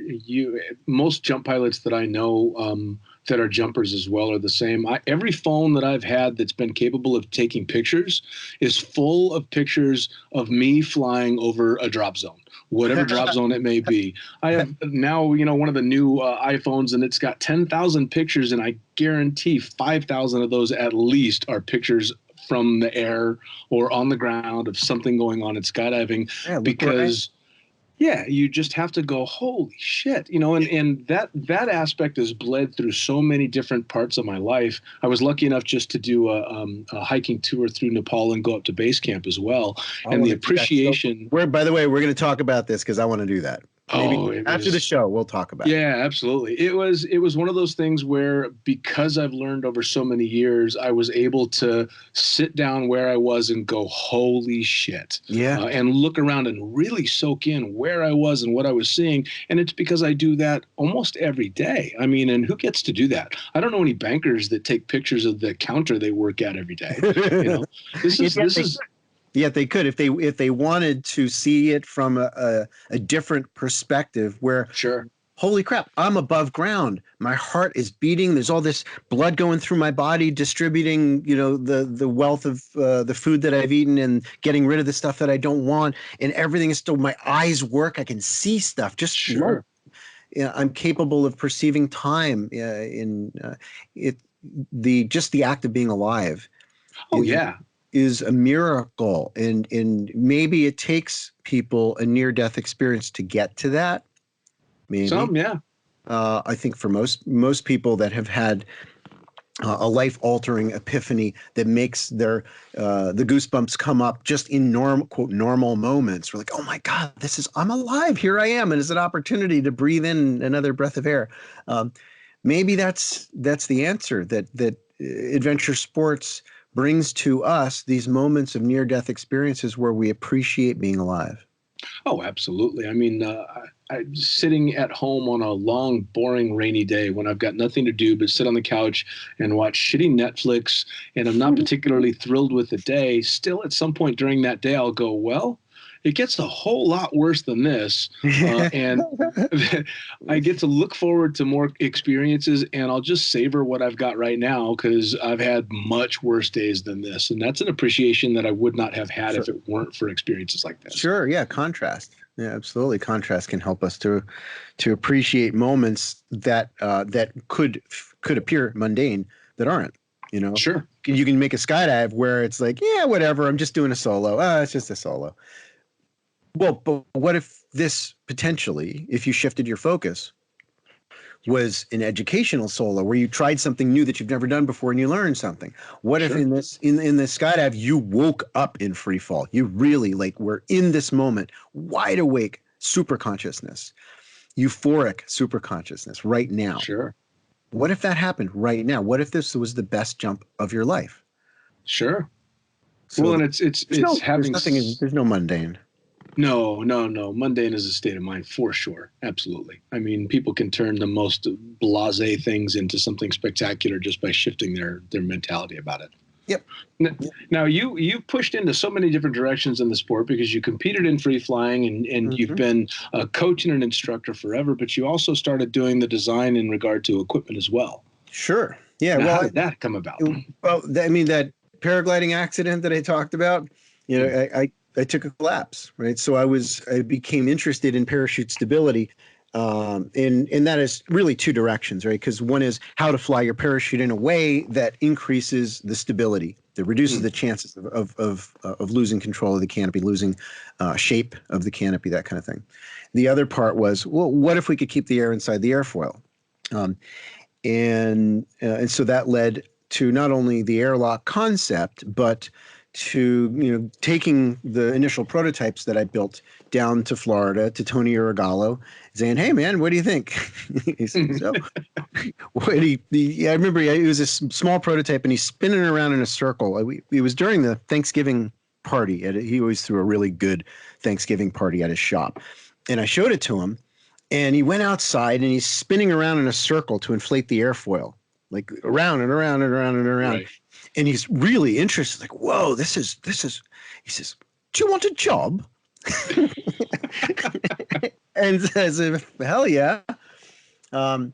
most jump pilots that I know that are jumpers as well are the same. Every phone that I've had that's been capable of taking pictures is full of pictures of me flying over a drop zone, whatever drop zone it may be. I have now, one of the new iPhones, and it's got 10,000 pictures, and I guarantee 5,000 of those at least are pictures from the air or on the ground of something going on in skydiving, because Yeah, you just have to go, holy shit, you know, and that aspect is bled through so many different parts of my life. I was lucky enough just to do a hiking tour through Nepal and go up to base camp as well. I And want the to do that. So appreciation. by the way, we're going to talk about this because I want to do that. Maybe Oh, it after the was. show, we'll talk about it. Yeah, absolutely. It was one of those things where because I've learned over so many years, I was able to sit down where I was and go, holy shit. Yeah. And look around and really soak in where I was and what I was seeing. And it's because I do that almost every day. I mean, and who gets to do that? I don't know any bankers that take pictures of the counter they work at every day. You know, this is Yet this is they could if they wanted to see it from a different perspective where sure. holy crap, I'm above ground. My heart is beating. There's all this blood going through my body, distributing, you know, the wealth of the food that I've eaten and getting rid of the stuff that I don't want. And everything is still, my eyes work. I can see stuff. Just Sure. you know, I'm capable of perceiving time in it. Just the act of being alive Oh is yeah. is a miracle. And maybe it takes people a near death experience to get to that. Maybe. Some, yeah. I think for most people that have had a life altering epiphany that makes their the goosebumps come up just in normal quote normal moments. We're like, oh my God, I'm alive. Here I am, and it's an opportunity to breathe in another breath of air. Maybe that's the answer that adventure sports brings to us, these moments of near death experiences where we appreciate being alive. Oh, absolutely. I mean, I'm sitting at home on a long, boring, rainy day when I've got nothing to do but sit on the couch and watch shitty Netflix, and I'm not particularly thrilled with the day. Still, at some point during that day, I'll go, well, it gets a whole lot worse than this. And I get to look forward to more experiences, and I'll just savor what I've got right now because I've had much worse days than this. And that's an appreciation that I would not have had Sure. if it weren't for experiences like this. Sure, yeah, contrast. Yeah, absolutely. Contrast can help us to appreciate moments that could appear mundane that aren't. You know, Sure. you can make a skydive where it's like, yeah, whatever. I'm just doing a solo. It's just a solo. Well, but what if this potentially, if you shifted your focus, was an educational solo where you tried something new that you've never done before and you learned something? What if Sure. in this skydive you woke up in free fall? You really like were in this moment, wide awake, super consciousness, euphoric super consciousness right now. Sure. What if that happened right now? What if this was the best jump of your life? Sure. So Well, and it's having there's no mundane. no, no, no. Mundane is a state of mind for sure. Absolutely. I mean, people can turn the most blasé things into something spectacular just by shifting their mentality about it. Yep. Now you pushed into so many different directions in the sport because you competed in free flying and you've been a coach and an instructor forever, but you also started doing the design in regard to equipment as well. Sure. Yeah. Now, Well, how did that come about? I mean, that paragliding accident that I talked about, you know, I took a collapse, right? So I became interested in parachute stability. And that is really two directions, right? Because one is how to fly your parachute in a way that increases the stability, that reduces the chances of losing control of the canopy, losing shape of the canopy, that kind of thing. The other part was, well, what if we could keep the air inside the airfoil? And so that led to not only the airlock concept, but to taking the initial prototypes that I built down to Florida to Tony Irigallo, saying, "Hey man, what do you think?" He said, "So, what do you?" I remember it was a small prototype, and he's spinning around in a circle. It was during the Thanksgiving party. He always threw a really good Thanksgiving party at his shop, and I showed it to him, and he went outside and he's spinning around in a circle to inflate the airfoil, like around and around and around and around. Right. And he's really interested, like, whoa, this is, he says, "Do you want a job?" And says, "Hell yeah." And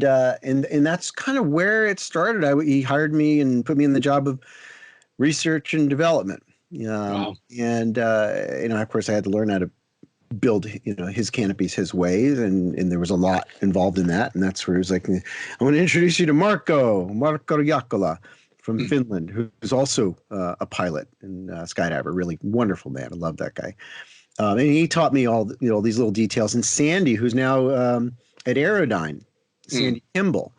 that's kind of where it started. He hired me and put me in the job of research and development. Wow. And, of course I had to learn how to build, his canopies his ways. And there was a lot involved in that. And that's where he was like, "I want to introduce you to Marco Jaakkola from Finland, who's also a pilot and a skydiver, really wonderful man. I love that guy." And he taught me all these little details. And Sandy, who's now at Aerodyne, Mm. Sandy Kimball,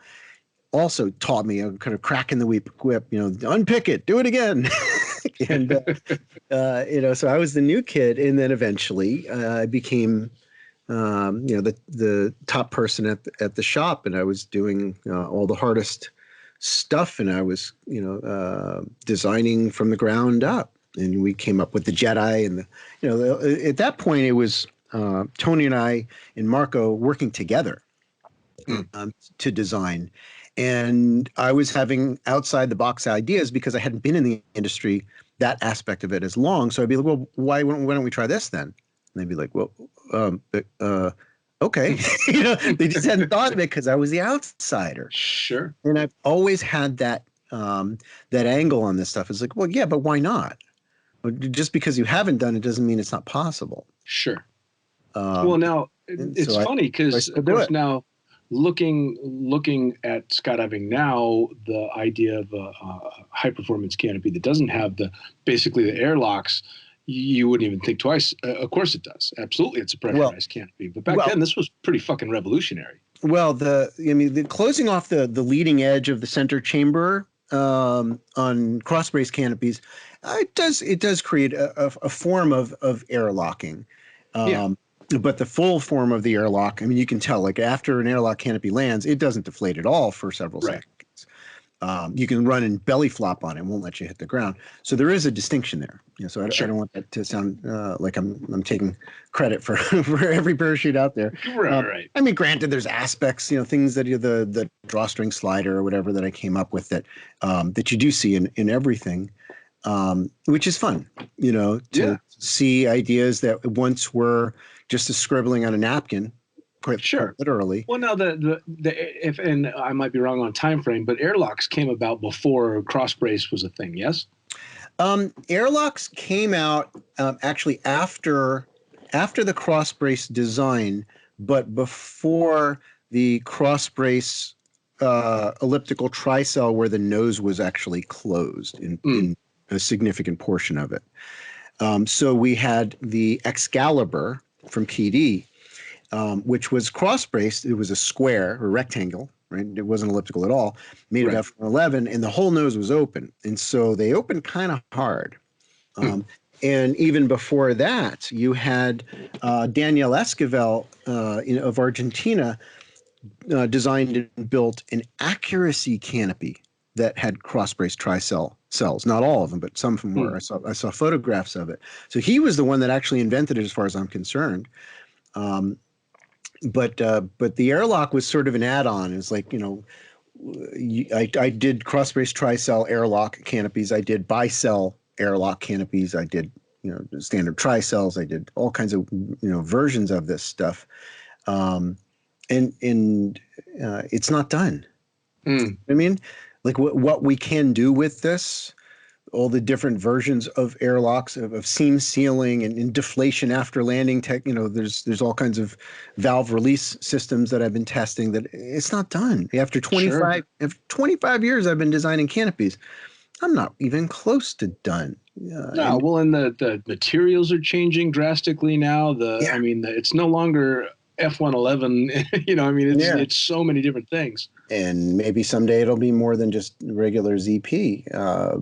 also taught me kind of cracking the whip, unpick it, do it again. And so I was the new kid, and then eventually I became the top person at the shop, and I was doing all the hardest stuff, and I was designing from the ground up, and we came up with the Jedi, and at that point it was Tony and I and Marco working together Mm. to design. And I was having outside the box ideas because I hadn't been in the industry, that aspect of it, as long. So I'd be like, well, why don't we try this then? And they'd be like, well, okay. They just hadn't thought of it because I was the outsider. Sure. And I've always had that angle on this stuff. It's like, well, yeah, but why not? Just because you haven't done it doesn't mean it's not possible. Sure. Um, Well, now and it's so funny I because, still of do course, it. now looking at skydiving now, the idea of a high performance canopy that doesn't have basically the airlocks, you wouldn't even think twice. Of course, it does. Absolutely, it's a Well, pressurized canopy. But back well, then, this was pretty fucking revolutionary. Well, the closing off the leading edge of the center chamber on cross brace canopies, it does create a form of airlocking. Yeah. Um, but the full form of the airlock, I mean, you can tell like after an airlock canopy lands, it doesn't deflate at all for several Right. seconds. You can run and belly flop on it; won't let you hit the ground. So there is a distinction there. So I Sure. don't want that to sound like I'm taking credit for for every parachute out there. Right. Right. I mean, granted, there's aspects, things that the drawstring slider or whatever that I came up with that you do see in everything, which is fun, Yeah. to see ideas that once were just a scribbling on a napkin, quite Sure. literally. Well, now if and I might be wrong on time frame, but airlocks came about before cross brace was a thing. Yes. Airlocks came out actually after the cross brace design, but before the cross brace elliptical tricell, where the nose was actually closed Mm. in a significant portion of it. So we had the Excalibur from PD, which was cross braced. It was a square or rectangle, right? It wasn't elliptical at all. Made of Right. F11, and the whole nose was open, and so they opened kind of hard. Mm. Um, and even before that, you had Daniel Esquivel of Argentina designed and built an accuracy canopy that had cross-braced tricell cells. Not all of them, but some of them were. Mm. I saw photographs of it. So he was the one that actually invented it, as far as I'm concerned. Um, but the airlock was sort of an add-on. It was like, I did cross-braced tricell airlock canopies. I did bicell airlock canopies. I did standard tricells. I did all kinds of versions of this stuff. And it's not done. Mm. I mean, like what we can do with this, all the different versions of airlocks, of seam sealing and deflation after landing tech. There's all kinds of valve release systems that I've been testing that it's not done. After Sure. 25 years I've been designing canopies, I'm not even close to done. No, well, and the materials are changing drastically now. Yeah. I mean, it's no longer F111. I mean, Yeah. it's so many different things. And maybe someday it'll be more than just regular ZP.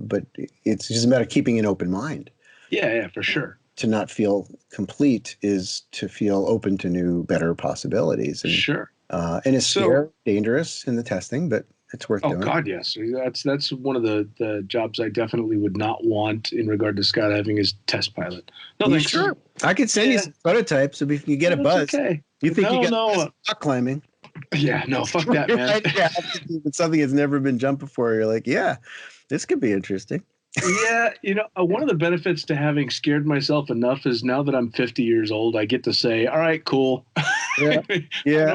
But it's just a matter of keeping an open mind. Yeah, yeah, for sure. To not feel complete is to feel open to new, better possibilities. Sure. And it's scary, dangerous in the testing, but it's worth Oh doing. God, yes. That's one of the jobs I definitely would not want in regard to skydiving is test pilot. No, thanks. Sure. I could send you some prototypes if you get a That's buzz. okay. You think you got No. rock climbing? Yeah, no, fuck that, man. Yeah, it's something that's never been jumped before. You're like, yeah, this could be interesting. Yeah, one of the benefits to having scared myself enough is now that I'm 50 years old, I get to say, all right, cool. Yeah. Yeah.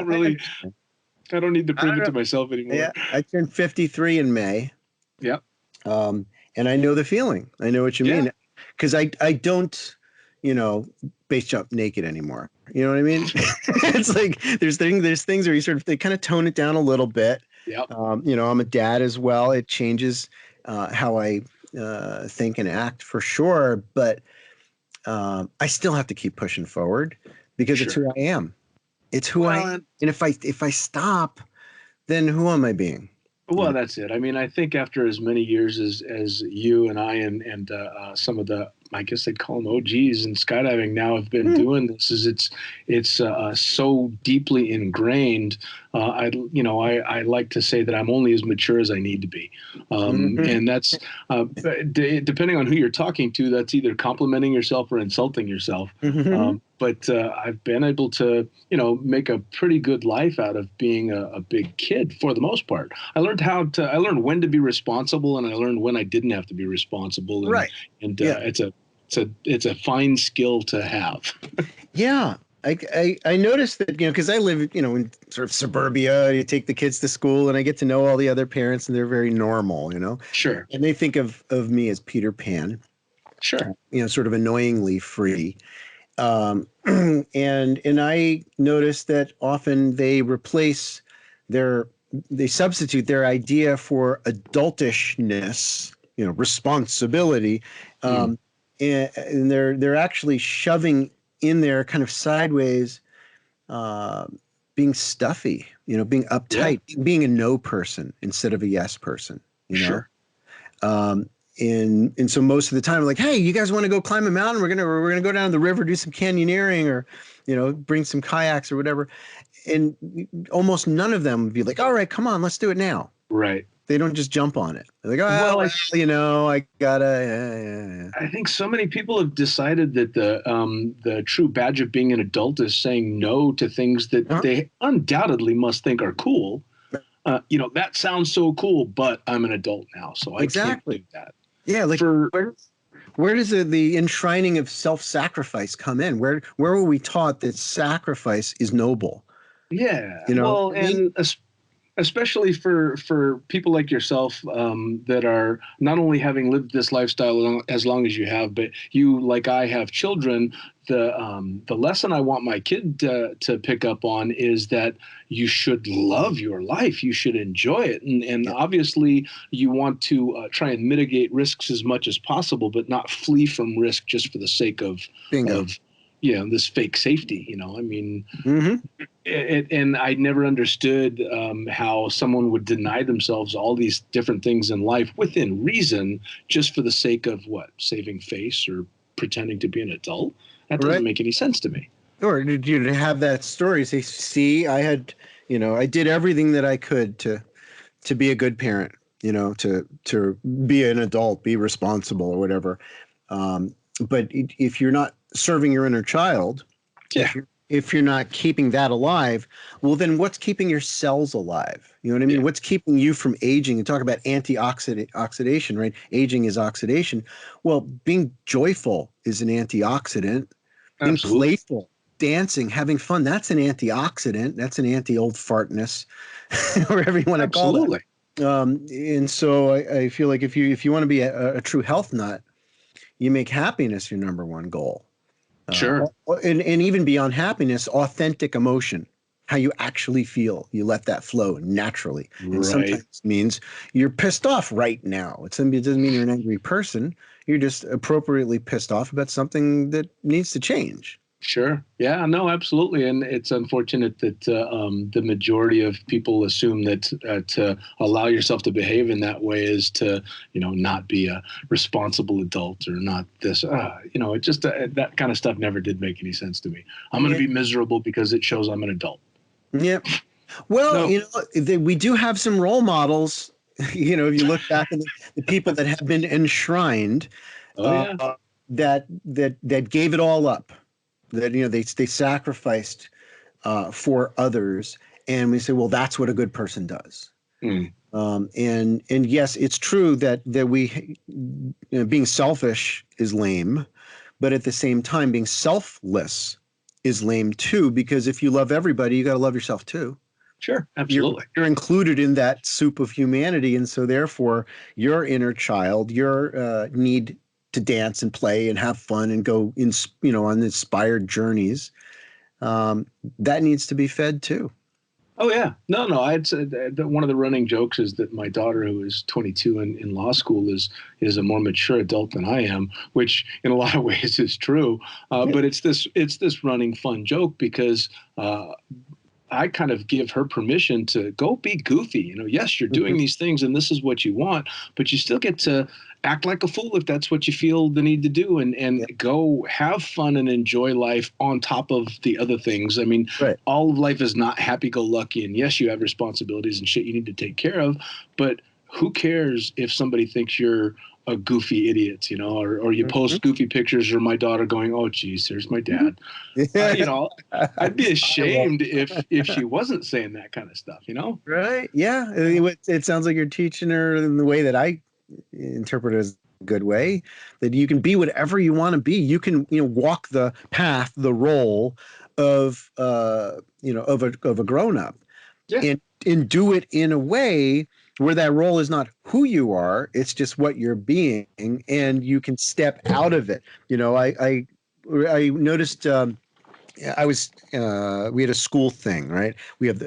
I don't need to prove it to myself anymore. Yeah. I turned 53 in May. Yeah. And I know the feeling. I know what you mean. Because I don't, base jump naked anymore. You know what I mean? It's like there's things where you sort of they kind of tone it down a little bit. Yeah. I'm a dad as well. It changes how I think and act for sure. But I still have to keep pushing forward because it's who Sure. I am. It's who I Well, am. And if I stop, then who am I being? You Well, know? that's it. I mean, I think after as many years as you and I and some of the, I guess they'd call them OGs in skydiving now have been Mhm. doing this, is it's so deeply ingrained. I like to say that I'm only as mature as I need to be, Mhm. and that's depending on who you're talking to. That's either complimenting yourself or insulting yourself. Mhm. But I've been able to, make a pretty good life out of being a big kid for the most part. I learned when to be responsible, and I learned when I didn't have to be responsible, and Right. and Yeah. it's a fine skill to have. Yeah. I noticed that, because I live, in sort of suburbia. You take the kids to school and I get to know all the other parents and they're very normal. Sure, And they think of me as Peter Pan, sure, sort of annoyingly free. And I noticed that often their they substitute their idea for adultishness, responsibility, mm, um, and they're actually shoving in there kind of sideways, uh, being stuffy, being yeah, uptight, being a no person instead of a yes person, you know. sure. Um, and so most of the time, like, hey, you guys want to go climb a mountain? We're gonna go down to the river, do some canyoneering, or bring some kayaks or whatever. And almost none of them would be like, all right, come on, let's do it now. Right. They don't just jump on it. They're like, oh, Well, well, I gotta, yeah. I think so many people have decided that the true badge of being an adult is saying no to things that Uh-huh. they undoubtedly must think are cool. That sounds so cool, but I'm an adult now, so I can't do Exactly. that. Yeah, like For where does the enshrining of self-sacrifice come in? Where were we taught that sacrifice is noble? Yeah, You know, well, I mean, and especially for people like yourself, that are not only having lived this lifestyle as long as you have, but you, like I, have children. The lesson I want my kid to pick up on is that you should love your life, you should enjoy it, and yeah, obviously you want to try and mitigate risks as much as possible, but not flee from risk just for the sake bingo. of this fake safety. I mean, Hmm. and I never understood how someone would deny themselves all these different things in life within reason just for the sake of what, saving face or pretending to be an adult. That doesn't Right. make any sense to me. Or did you have that story? Say, see, I did everything that I could to be a good parent, to be an adult, be responsible or whatever. But if you're not serving your inner child, Yeah, if you're not keeping that alive, well, then what's keeping your cells alive? You know what I mean? yeah, What's keeping you from aging? You talk about oxidation, right? Aging is oxidation. Well, being joyful is an antioxidant. Being absolutely, playful, dancing, having fun, that's an antioxidant. That's an anti-old fartness, whatever you want to call that. absolutely. And so I feel like if you want to be a true health nut, you make happiness your number one goal. Uh, Sure. and even beyond happiness, authentic emotion, how you actually feel. You let that flow naturally. And Right. sometimes means you're pissed off right now. It doesn't mean you're an angry person. You're just appropriately pissed off about something that needs to change. Sure. Yeah, no, absolutely. And it's unfortunate that the majority of people assume that to allow yourself to behave in that way is to, not be a responsible adult or not this. It just that kind of stuff never did make any sense to me. I'm going to Yeah. be miserable because it shows I'm an adult. Yeah. Well, No. we do have some role models. If you look back at the people that have been enshrined, Oh, uh, yeah. that gave it all up, that they sacrificed for others, and we say, well, that's what a good person does. Mm, And yes, it's true that being selfish is lame, but at the same time, being selfless is lame too. Because if you love everybody, you got to love yourself too. sure. you're Absolutely. you're included in that soup of humanity, and so therefore your inner child, your need to dance and play and have fun and go on inspired journeys, um, that needs to be fed too. Oh yeah, no. I'd say that one of the running jokes is that my daughter, who is 22 and in law school, is a more mature adult than I am, which in a lot of ways is true. But it's this running fun joke because I kind of give her permission to go be goofy. Yes, you're doing Mhm. these things and this is what you want, but you still get to act like a fool if that's what you feel the need to do and Yeah, go have fun and enjoy life on top of the other things. I mean, right. all of life is not happy go lucky. And yes, you have responsibilities and shit you need to take care of, but who cares if somebody thinks you're a goofy idiot, or you Mhm. post goofy pictures or my daughter going, oh, geez, there's my dad. Uh, Yeah. you know, I'd be I love ashamed if she wasn't saying that kind of stuff. right. Yeah. It sounds like you're teaching her in the way that I interpret it as a good way, that you can be whatever you want to be. You can, walk the path, the role of, of a grown up, Yeah, and do it in a way where that role is not who you are, it's just what you're being, and you can step out of it. I noticed, I was we had a school thing, right? We have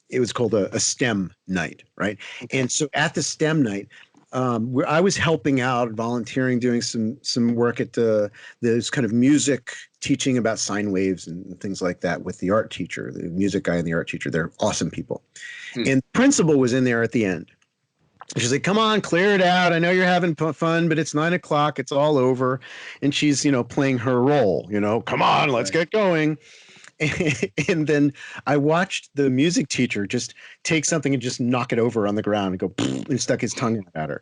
it was called a STEM night, right? okay. And so at the STEM night, where I was helping out, volunteering, doing some work at this kind of music, teaching about sine waves and things like that with the art teacher, the music guy and the art teacher. They're awesome people. Hmm. And the principal was in there at the end. She's like, "Come on, clear it out. I know you're having fun, but it's 9 o'clock. It's all over." And she's, playing her role. Come on, let's Right. get going. And then I watched the music teacher just take something and just knock it over on the ground and go and stuck his tongue out at her.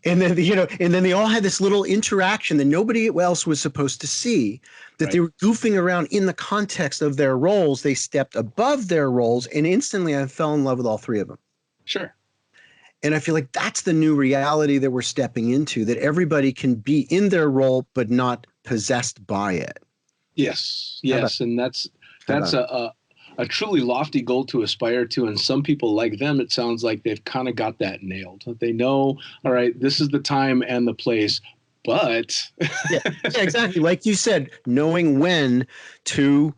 And then they all had this little interaction that nobody else was supposed to see, that they Right. were goofing around in the context of their roles. They stepped above their roles, and instantly I fell in love with all three of them. Sure. And I feel like that's the new reality that we're stepping into, that everybody can be in their role but not possessed by it. Yes. How about Yes. And that's how that's about a truly lofty goal to aspire to. And some people like them, it sounds like they've kind of got that nailed. They know, all right, this is the time and the place, but Yeah, yeah, exactly. Like you said, knowing when to,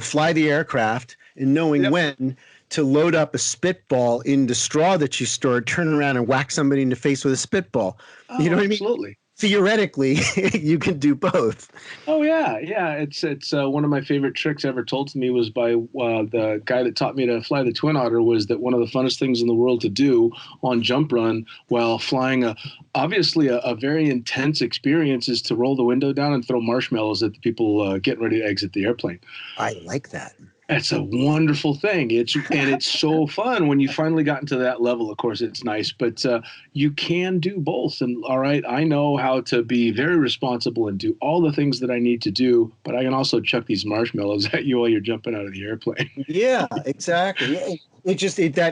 fly the aircraft, and knowing yep. when to load up a spitball in the straw that you stored, turn around and whack somebody in the face with a spitball. You know Oh, what I mean? absolutely. Theoretically, you can do both. Oh yeah, yeah. It's one of my favorite tricks ever told to me was by the guy that taught me to fly the twin otter. Was that one of the funnest things in the world to do on jump run while flying obviously a very intense experience is to roll the window down and throw marshmallows at the people getting ready to exit the airplane. I like that. It's a wonderful thing. It's so fun when you finally got into that level. Of course, it's nice, but you can do both. And all right, I know how to be very responsible and do all the things that I need to do, but I can also chuck these marshmallows at you while you're jumping out of the airplane. Yeah, exactly. Yeah,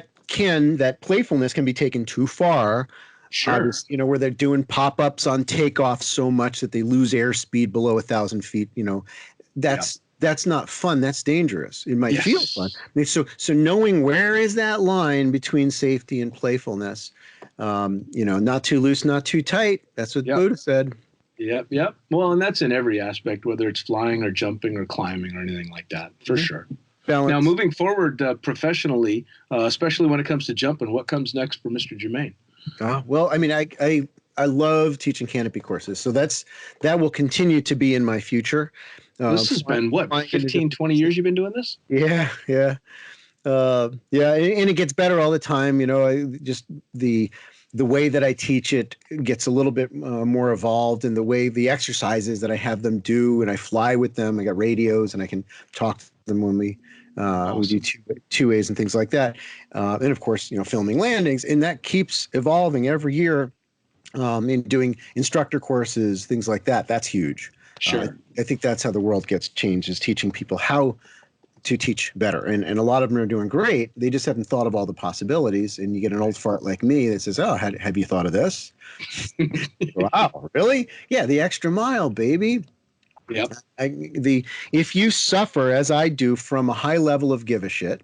that playfulness can be taken too far. Sure. Obviously, where they're doing pop-ups on takeoff so much that they lose airspeed below 1,000 feet. Yeah. That's not fun. That's dangerous. It might feel fun. Yes. I mean, so knowing where is that line between safety and playfulness, not too loose, not too tight. That's what Yep. Buddha said. Yep. Yep. Well, and that's in every aspect, whether it's flying or jumping or climbing or anything like that, for Mhm. sure. Now, Balance. moving forward professionally, especially when it comes to jumping, what comes next for Mr. Germain? Well, I mean, I love teaching canopy courses, so that will continue to be in my future. This has Flying, been what, flying into 15, different 20 places. years you've been doing this? Yeah, yeah. Yeah, and it gets better all the time. Just the way that I teach it gets a little bit more evolved, and the way the exercises that I have them do, and I fly with them. I got radios, and I can talk to them when we do Awesome. two ways and things like that. And of course, filming landings, and that keeps evolving every year. In doing instructor courses, things like that. That's huge. Sure. I think that's how the world gets changed, is teaching people how to teach better. And a lot of them are doing great. They just haven't thought of all the possibilities. And you get an old fart like me that says, "Oh, have you thought of this?" Wow, really? Yeah, the extra mile, baby. Yep. The If you suffer as I do from a high level of give a shit,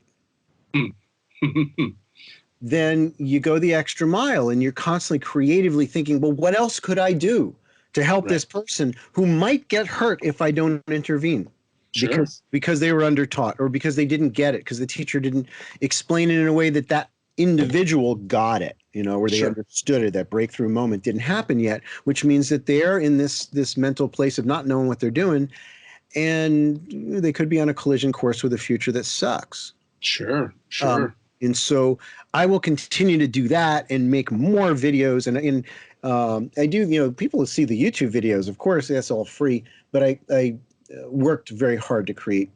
then you go the extra mile and you're constantly creatively thinking, well, what else could I do to help Right. this person who might get hurt if I don't intervene? Sure. Because they were undertaught, or because they didn't get it, because the teacher didn't explain it in a way that that individual got it, where they Sure. understood it. That breakthrough moment didn't happen yet, which means that they're in this mental place of not knowing what they're doing, and they could be on a collision course with a future that sucks. Sure. Um, Sure. and so I will continue to do that and make more videos. And I do, people see the YouTube videos, of course, that's all free, but I worked very hard to create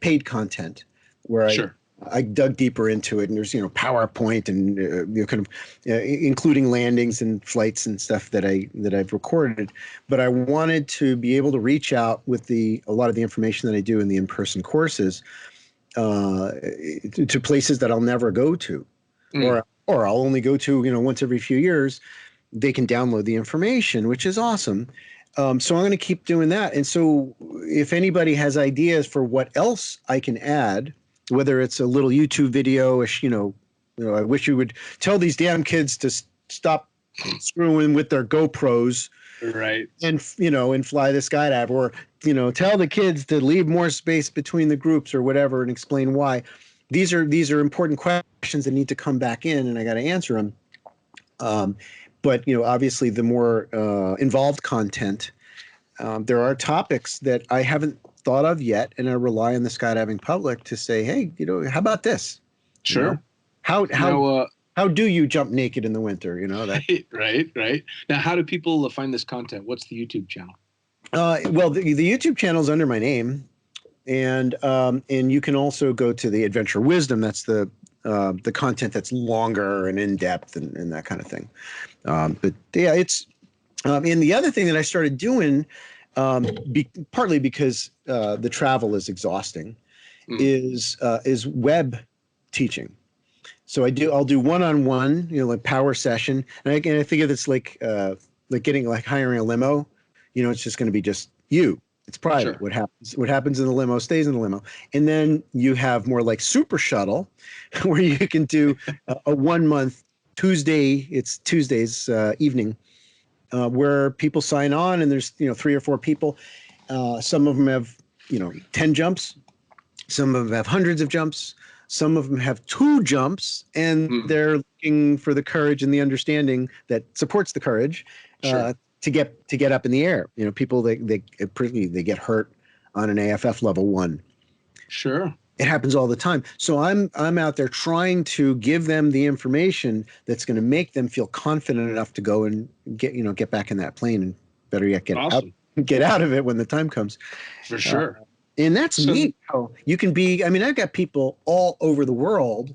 paid content where Sure. I dug deeper into it, and there's PowerPoint and kind of including landings and flights and stuff that I've recorded. But I wanted to be able to reach out with a lot of the information that I do in the in-person courses to places that I'll never go to, Mm. or I'll only go to once every few years. They can download the information, which is awesome. So I'm going to keep doing that. And so if anybody has ideas for what else I can add, whether it's a little YouTube video, I wish you would tell these damn kids to stop screwing with their GoPros Right. and fly the skydive, or tell the kids to leave more space between the groups or whatever, and explain why. These are important questions that need to come back in, and I got to answer them. But obviously, the more involved content, there are topics that I haven't thought of yet, and I rely on the skydiving public to say, hey, how about this? Sure. How Now, how do you jump naked in the winter? That. Right. Now, how do people find this content? What's the YouTube channel? Well, the YouTube channel is under my name, and you can also go to the Adventure Wisdom. That's the content that's longer and in depth and that kind of thing. But yeah, it's and the other thing that I started doing, partly because the travel is exhausting, is web teaching. So I'll do one-on-one, like power session, and I think of this like hiring a limo. It's just going to be just you. It's private. Sure. What happens in the limo stays in the limo. And then you have more like super shuttle, where you can do a 1 month Tuesday. It's Tuesdays evening, where people sign on, and there's 3 or 4 people. Some of them have 10 jumps. Some of them have hundreds of jumps. Some of them have 2 jumps, and they're looking for the courage and the understanding that supports the courage. Sure. To get up in the air. People they get hurt on an AFF level 1. Sure. It happens all the time. So I'm out there trying to give them the information that's going to make them feel confident enough to go and get back in that plane, and better yet get out of it when the time comes. For sure. And that's neat. How you can be. I mean, I've got people all over the world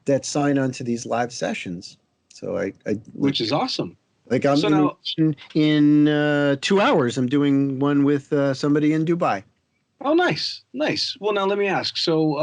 that sign on to these live sessions. So which is awesome. Like in 2 hours, I'm doing one with somebody in Dubai. Oh, nice. Well, now let me ask. So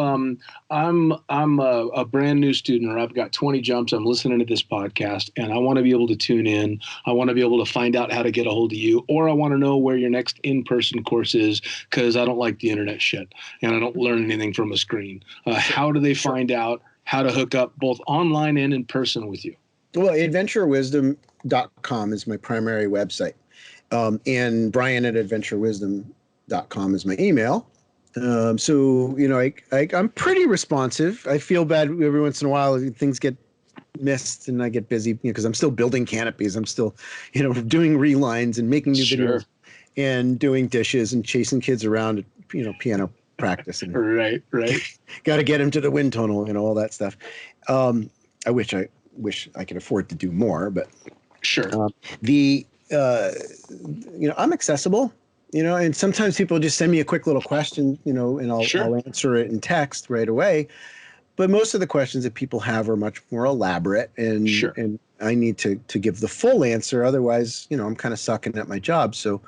I'm a brand new student, or I've got 20 jumps. I'm listening to this podcast, and I want to be able to tune in. I want to be able to find out how to get a hold of you, or I want to know where your next in-person course is, because I don't like the internet shit, and I don't learn anything from a screen. How do they find out how to hook up both online and in person with you? Well, adventurewisdom.com is my primary website. And Brian at adventurewisdom.com is my email. So, I'm pretty responsive. I feel bad every once in a while. Things get missed and I get busy because I'm still building canopies. I'm still, doing relines and making new videos and doing dishes and chasing kids around at, piano practice. And Right. got to get them to the wind tunnel, all that stuff. I wish I could afford to do more, but sure. I'm accessible, and sometimes people just send me a quick little question, and I'll answer it in text right away. But most of the questions that people have are much more elaborate, and I need to give the full answer. Otherwise, I'm kind of sucking at my job. So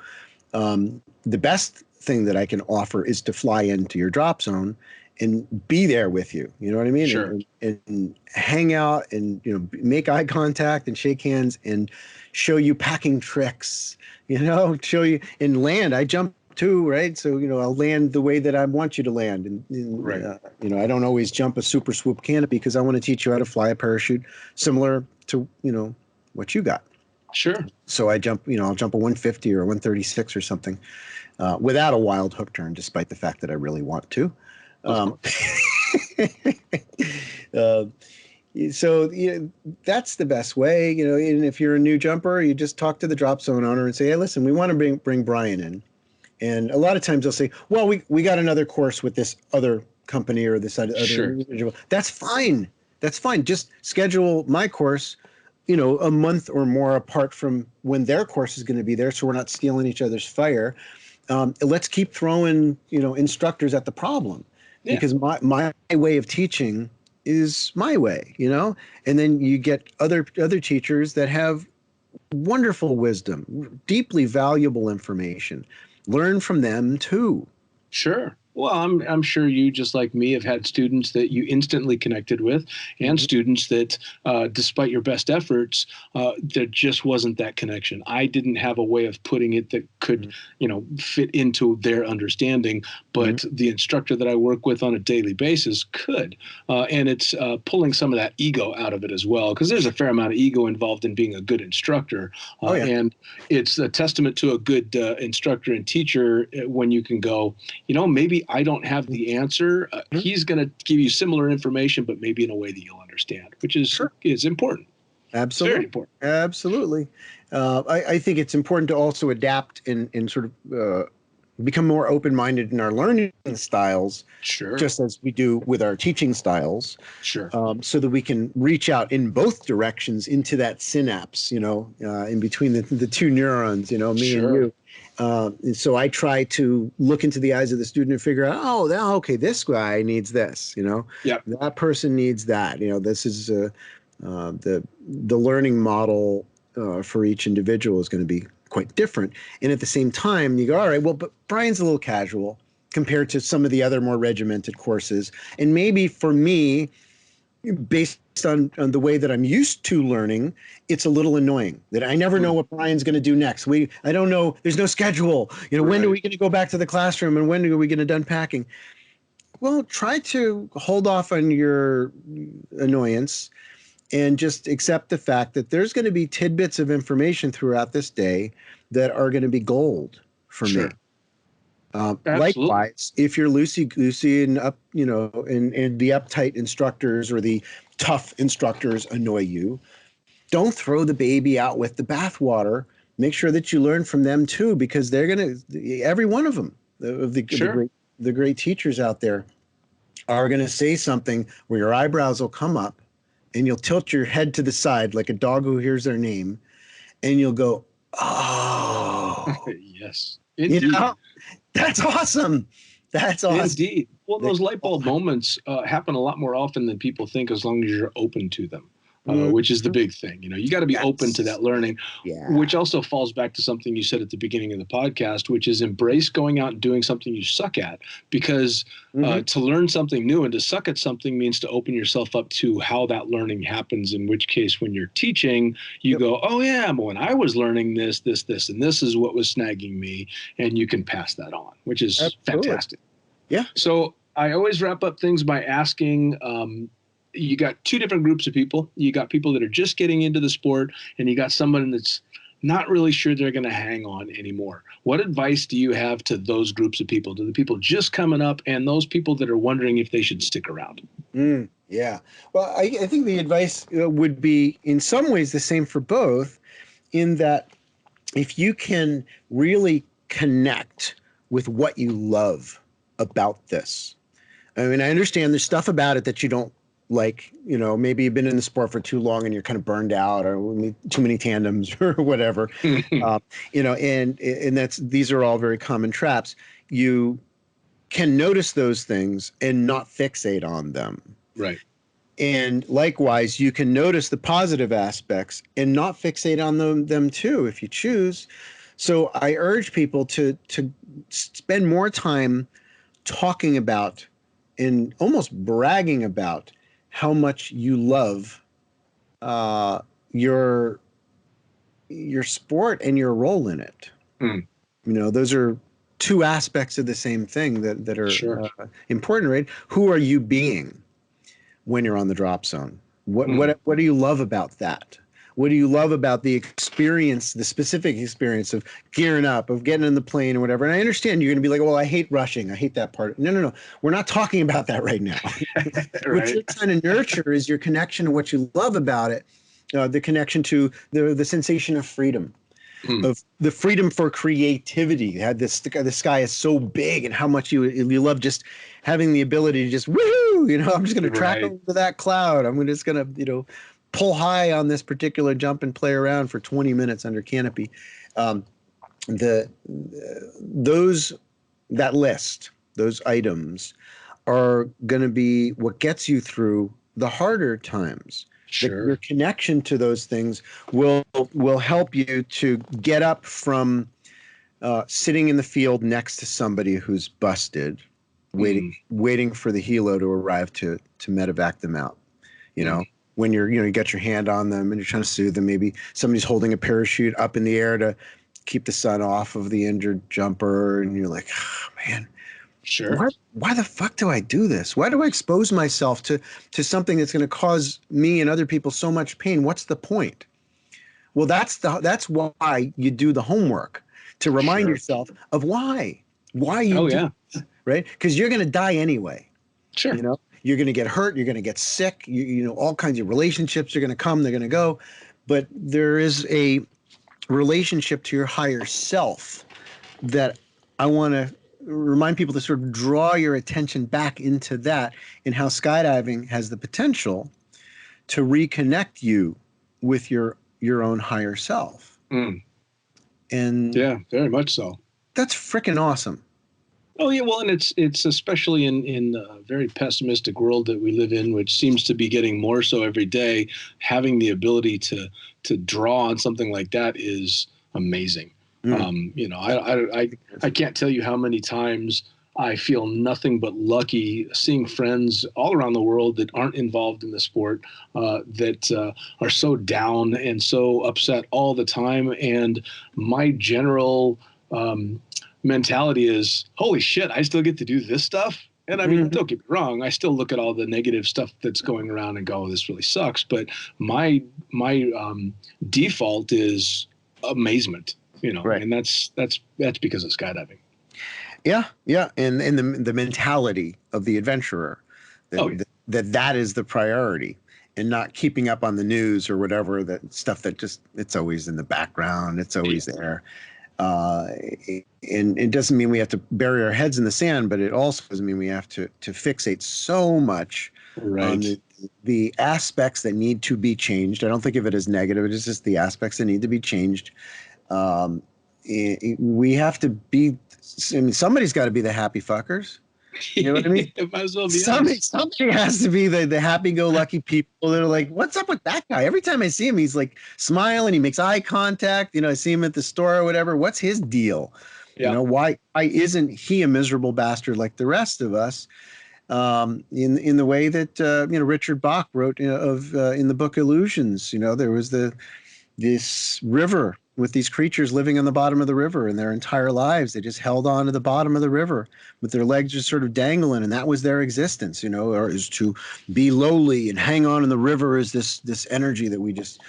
the best thing that I can offer is to fly into your drop zone and be there with you. You know what I mean? Sure. And hang out and, make eye contact and shake hands and show you packing tricks, show you and land. I jump too, right? So, I'll land the way that I want you to land. And right. I don't always jump a super swoop canopy because I want to teach you how to fly a parachute similar to, what you got. Sure. So I jump, I'll jump a 150 or a 136 or something. without a wild hook turn, despite the fact that I really want to. Of Um, course. uh, so that's the best way, and if you're a new jumper, you just talk to the drop zone owner and say, hey, listen, we want to bring Brian in. And a lot of times they'll say, well, we got another course with this other company or this other Sure. individual. That's fine. That's fine. Just schedule my course, a month or more apart from when their course is going to be there, so we're not stealing each other's fire. Let's keep throwing, instructors at the problem, Yeah. because my way of teaching is my way, and then you get other teachers that have wonderful wisdom, deeply valuable information. Learn from them too. Sure. Well, I'm sure you, just like me, have had students that you instantly connected with, and students that, despite your best efforts, there just wasn't that connection. I didn't have a way of putting it that could, fit into their understanding, but the instructor that I work with on a daily basis could, and it's pulling some of that ego out of it as well, because there's a fair amount of ego involved in being a good instructor, and it's a testament to a good instructor and teacher when you can go, maybe I don't have the answer. He's going to give you similar information, but maybe in a way that you'll understand, which is important. Absolutely. It's very important. Absolutely. I think it's important to also adapt and sort of become more open-minded in our learning styles, Sure. just as we do with our teaching styles. Sure. So that we can reach out in both directions into that synapse, in between the two neurons, me and you. And so I try to look into the eyes of the student and figure out, okay, this guy needs this, that person needs that, this is the learning model for each individual is going to be quite different. And at the same time, you go, all right, well, but Brian's a little casual compared to some of the other more regimented courses. And maybe for me, based on the way that I'm used to learning, it's a little annoying that I never know what Brian's going to do next. I don't know. There's no schedule. When are we going to go back to the classroom, and when are we going to done packing? Well, try to hold off on your annoyance and just accept the fact that there's going to be tidbits of information throughout this day that are going to be gold for me. Likewise, if you're loosey-goosey and up, and the uptight instructors or the tough instructors annoy you, don't throw the baby out with the bathwater. Make sure that you learn from them too, because they're every one of them, the great teachers out there, are going to say something where your eyebrows will come up, and you'll tilt your head to the side like a dog who hears their name, and you'll go, oh, yes, indeed. That's awesome. That's awesome. Indeed. Well, those light bulb moments happen a lot more often than people think, as long as you're open to them, which is the big thing. You got to be open to that learning, which also falls back to something you said at the beginning of the podcast, which is embrace going out and doing something you suck at, because to learn something new and to suck at something means to open yourself up to how that learning happens, in which case when you're teaching, you go, oh yeah, when I was learning this, and this is what was snagging me, and you can pass that on, which is fantastic. Yeah. So I always wrap up things by asking, you got two different groups of people. You got people that are just getting into the sport, and you got someone that's not really sure they're going to hang on anymore. What advice do you have to those groups of people, to the people just coming up and those people that are wondering if they should stick around? Yeah. Well, I think the advice would be in some ways the same for both, in that if you can really connect with what you love about this. I mean, I understand there's stuff about it that you don't like, maybe you've been in the sport for too long and you're kind of burned out, or too many tandems or whatever, and these are all very common traps. You can notice those things and not fixate on them. Right. And likewise, you can notice the positive aspects and not fixate on them too, if you choose. So I urge people to spend more time talking about and almost bragging about how much you love your sport and your role in it. Those are two aspects of the same thing that are important, right? Who are you being when you're on the drop zone? What do you love about that? What do you love about the experience, the specific experience of gearing up, of getting in the plane or whatever? And I understand you're going to be like, well, I hate rushing. I hate that part. No, no, no. We're not talking about that right now. What Right. you're trying to nurture is your connection to what you love about it, the connection to the sensation of freedom, Hmm. of the freedom for creativity. Had this, the sky is so big, and how much you love just having the ability to just woohoo. I'm just going to track Right. over to that cloud. I'm just going to pull high on this particular jump and play around for 20 minutes under canopy. Um, the those that list, those items are going to be what gets you through the harder times. Your Sure. connection to those things will help you to get up from sitting in the field next to somebody who's busted, waiting Hmm. waiting for the helo to arrive to medevac them out. You Hmm. know, when you got your hand on them and you're trying to soothe them, maybe somebody's holding a parachute up in the air to keep the sun off of the injured jumper, and you're like, oh, man, Sure. why the fuck do I do this? Why do I expose myself to something that's going to cause me and other people so much pain? What's the point? Well, that's why you do the homework, to remind Sure. yourself of why you Oh do, yeah. right? Because you're going to die anyway. Sure. You're going to get hurt. You're going to get sick. All kinds of relationships are going to come. They're going to go. But there is a relationship to your higher self that I want to remind people to sort of draw your attention back into that, and how skydiving has the potential to reconnect you with your own higher self. Mm. And Yeah, very much so. that's freaking awesome. Oh yeah, well, and it's especially in a very pessimistic world that we live in, which seems to be getting more so every day. Having the ability to draw on something like that is amazing. Mm. I can't tell you how many times I feel nothing but lucky seeing friends all around the world that aren't involved in the sport, that are so down and so upset all the time, and my general mentality is, holy shit, I still get to do this stuff. And I mean, Mhm. don't get me wrong, I still look at all the negative stuff that's going around and go, oh, this really sucks. But my default is amazement, Right. and that's because of skydiving. Yeah, yeah, and the mentality of the adventurer, Oh yeah. that is the priority, and not keeping up on the news or whatever, that stuff that just, it's always in the background, it's always there. Uh, and it doesn't mean we have to bury our heads in the sand, but it also doesn't mean we have to fixate so much on Right. the aspects that need to be changed. I don't think of it as negative. It's just the aspects that need to be changed. Um, we have to be. I mean, somebody's got to be the happy fuckers. You know what I mean? It might as well be Somebody, us. somebody has to be the happy-go-lucky people that are like, "What's up with that guy?" Every time I see him, he's like smiling. He makes eye contact. I see him at the store or whatever. What's his deal? Yeah. Why isn't he a miserable bastard like the rest of us? In the way that Richard Bach wrote of in the book Illusions. There was this river with these creatures living on the bottom of the river, and their entire lives they just held on to the bottom of the river with their legs just sort of dangling, and that was their existence, or is to be lowly and hang on in the river is this energy that we just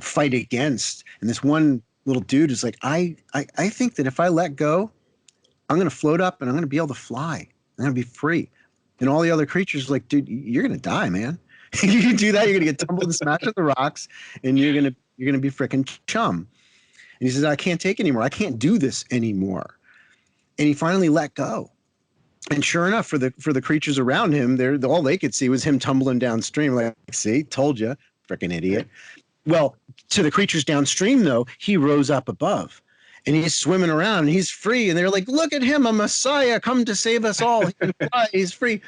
fight against. And this one little dude is like, I think that if I let go, I'm going to float up and I'm going to be able to fly. I'm going to be free. And all the other creatures are like, dude, you're going to die, man. You do that, you're going to get tumbled and smashed at the rocks, and you're gonna be freaking chum. And he says, I can't take anymore. I can't do this anymore. And he finally let go. And sure enough, for the creatures around him, all they could see was him tumbling downstream. Like, see, told you, freaking idiot. Well, to the creatures downstream, though, he rose up above. And he's swimming around and he's free. And they're like, look at him, a Messiah come to save us all. He can fly, he's free.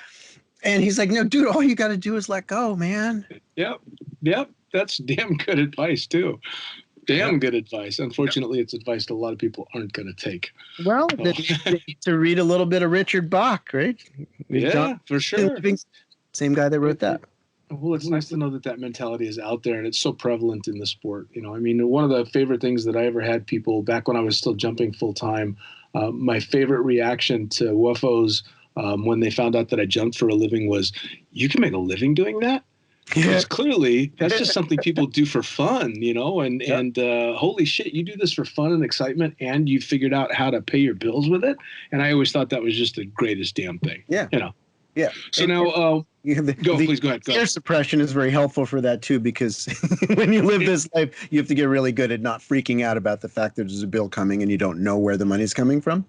And he's like, no, dude, all you got to do is let go, man. Yep. Yep. That's damn good advice too. Damn good advice. Unfortunately, it's advice that a lot of people aren't going to take. Well, Oh. to read a little bit of Richard Bach, right? Yeah, for sure. Same guy that wrote that. Well, it's nice to know that mentality is out there and it's so prevalent in the sport. I mean, one of the favorite things that I ever had people back when I was still jumping full time, my favorite reaction to WFOs when they found out that I jumped for a living was, you can make a living doing that? Because clearly that's just something people do for fun, Yep. and holy shit, you do this for fun and excitement, and you figured out how to pay your bills with it. And I always thought that was just the greatest damn thing. Yeah. You know. Yeah. So And now, you have please go ahead. Go. fear suppression is very helpful for that too, because when you live this life, you have to get really good at not freaking out about the fact that there's a bill coming and you don't know where the money's coming from.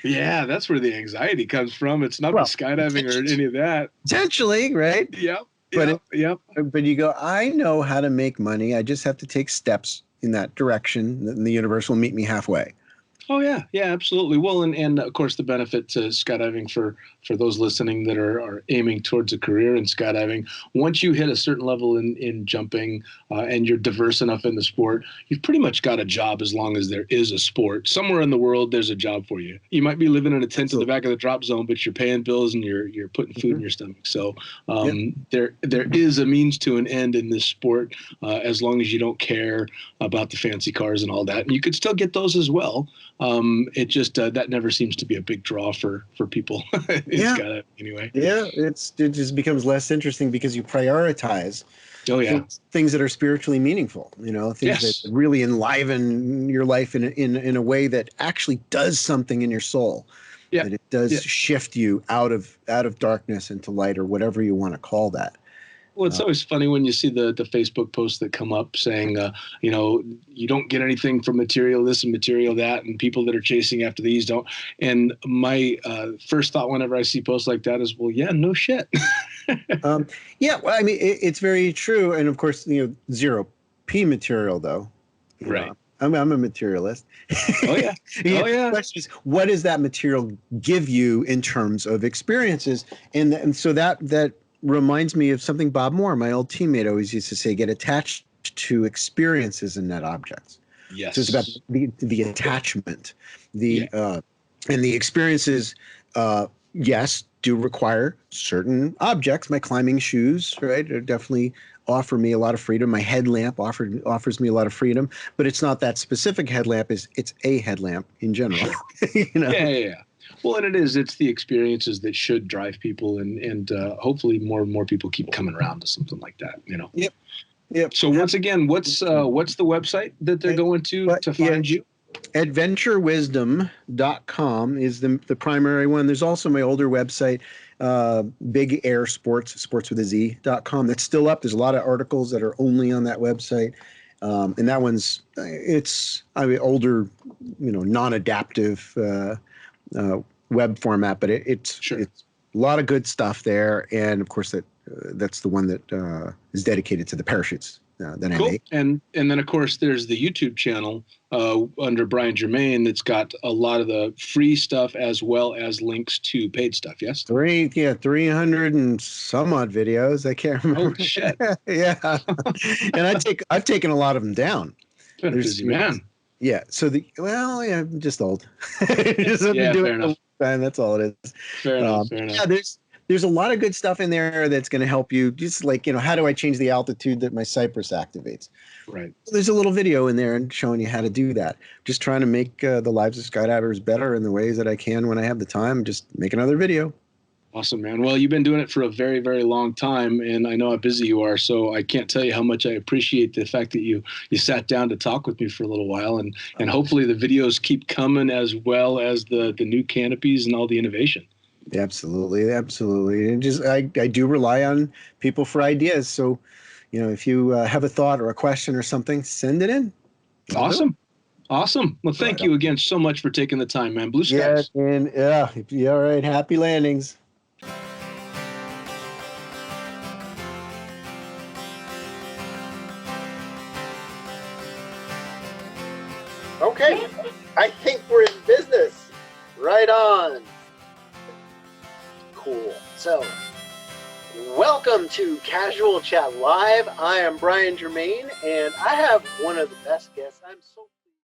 Yeah, that's where the anxiety comes from. It's not the Well, skydiving or any of that. potentially, right? Yep. But Yep. Yep. but you go, I know how to make money. I just have to take steps in that direction, and the universe will meet me halfway. Oh yeah, yeah, absolutely. Well, and of course the benefit to skydiving for those listening that are aiming towards a career in skydiving, once you hit a certain level in jumping and you're diverse enough in the sport, you've pretty much got a job as long as there is a sport. Somewhere in the world, there's a job for you. You might be living in a tent in the back of the drop zone, but you're paying bills and you're putting food in your stomach. So there is a means to an end in this sport as long as you don't care about the fancy cars and all that. And you could still get those as well. It just that never seems to be a big draw for people. It's got it anyway. Yeah, it just becomes less interesting because you prioritize Oh yeah, things that are spiritually meaningful. Things yes, that really enliven your life in a way that actually does something in your soul. yeah, That it does yeah. shift you out of darkness into light, or whatever you want to call that. Well, it's always funny when you see the Facebook posts that come up saying, you don't get anything from material this and material that, and people that are chasing after these don't. And my first thought whenever I see posts like that is, well, yeah, no shit. Yeah, well, I mean, it's very true, and of course, zero P material though. Right. I'm a materialist. Oh yeah. Oh yeah. The question is, what does that material give you in terms of experiences? And so that reminds me of something Bob Moore, my old teammate, always used to say: get attached to experiences and not objects. Yes. So it's about the attachment, Yeah. And the experiences. Yes, do require certain objects. My climbing shoes, right, definitely offer me a lot of freedom. My headlamp offers me a lot of freedom, but it's not that specific headlamp. It's a headlamp in general. Yeah. Well, and it's the experiences that should drive people, and hopefully more and more people keep coming around to something like that. Yep. So once again, what's the website that they're going to find you? adventurewisdom.com is the primary one. There's also my older website, Big Air Sports with a Z.com. That's still up. There's a lot of articles that are only on that website. And that one's, older, non-adaptive web format, but it's a lot of good stuff there. And of course that's the one that is dedicated to the parachutes. That Cool. I make. And then of course there's the YouTube channel under Brian Germain that's got a lot of the free stuff as well as links to paid stuff. Yes. 300 and some odd videos. I can't remember. Oh shit. Yeah. And I've taken a lot of them down. Been a busy man. Yeah. So I'm just old. Just have Yeah, to do fair it enough. time. That's all it is. Fair enough. Yeah, there's a lot of good stuff in there that's going to help you. Just like, how do I change the altitude that my Cypress activates? Right. There's a little video in there and showing you how to do that. Just trying to make the lives of skydivers better in the ways that I can when I have the time. Just make another video. Awesome, man. Well, you've been doing it for a very, very long time, and I know how busy you are, so I can't tell you how much I appreciate the fact that you sat down to talk with me for a little while, and hopefully the videos keep coming as well as the new canopies and all the innovation. Absolutely. And just I do rely on people for ideas. So, if you have a thought or a question or something, send it in. Awesome. Well, thank you again so much for taking the time, man. Blue skies. Yeah. All right. Happy landings. Okay, I think we're in business. Right on. Cool. So, welcome to Casual Chat Live. I am Brian Germain, and I have one of the best guests. I'm so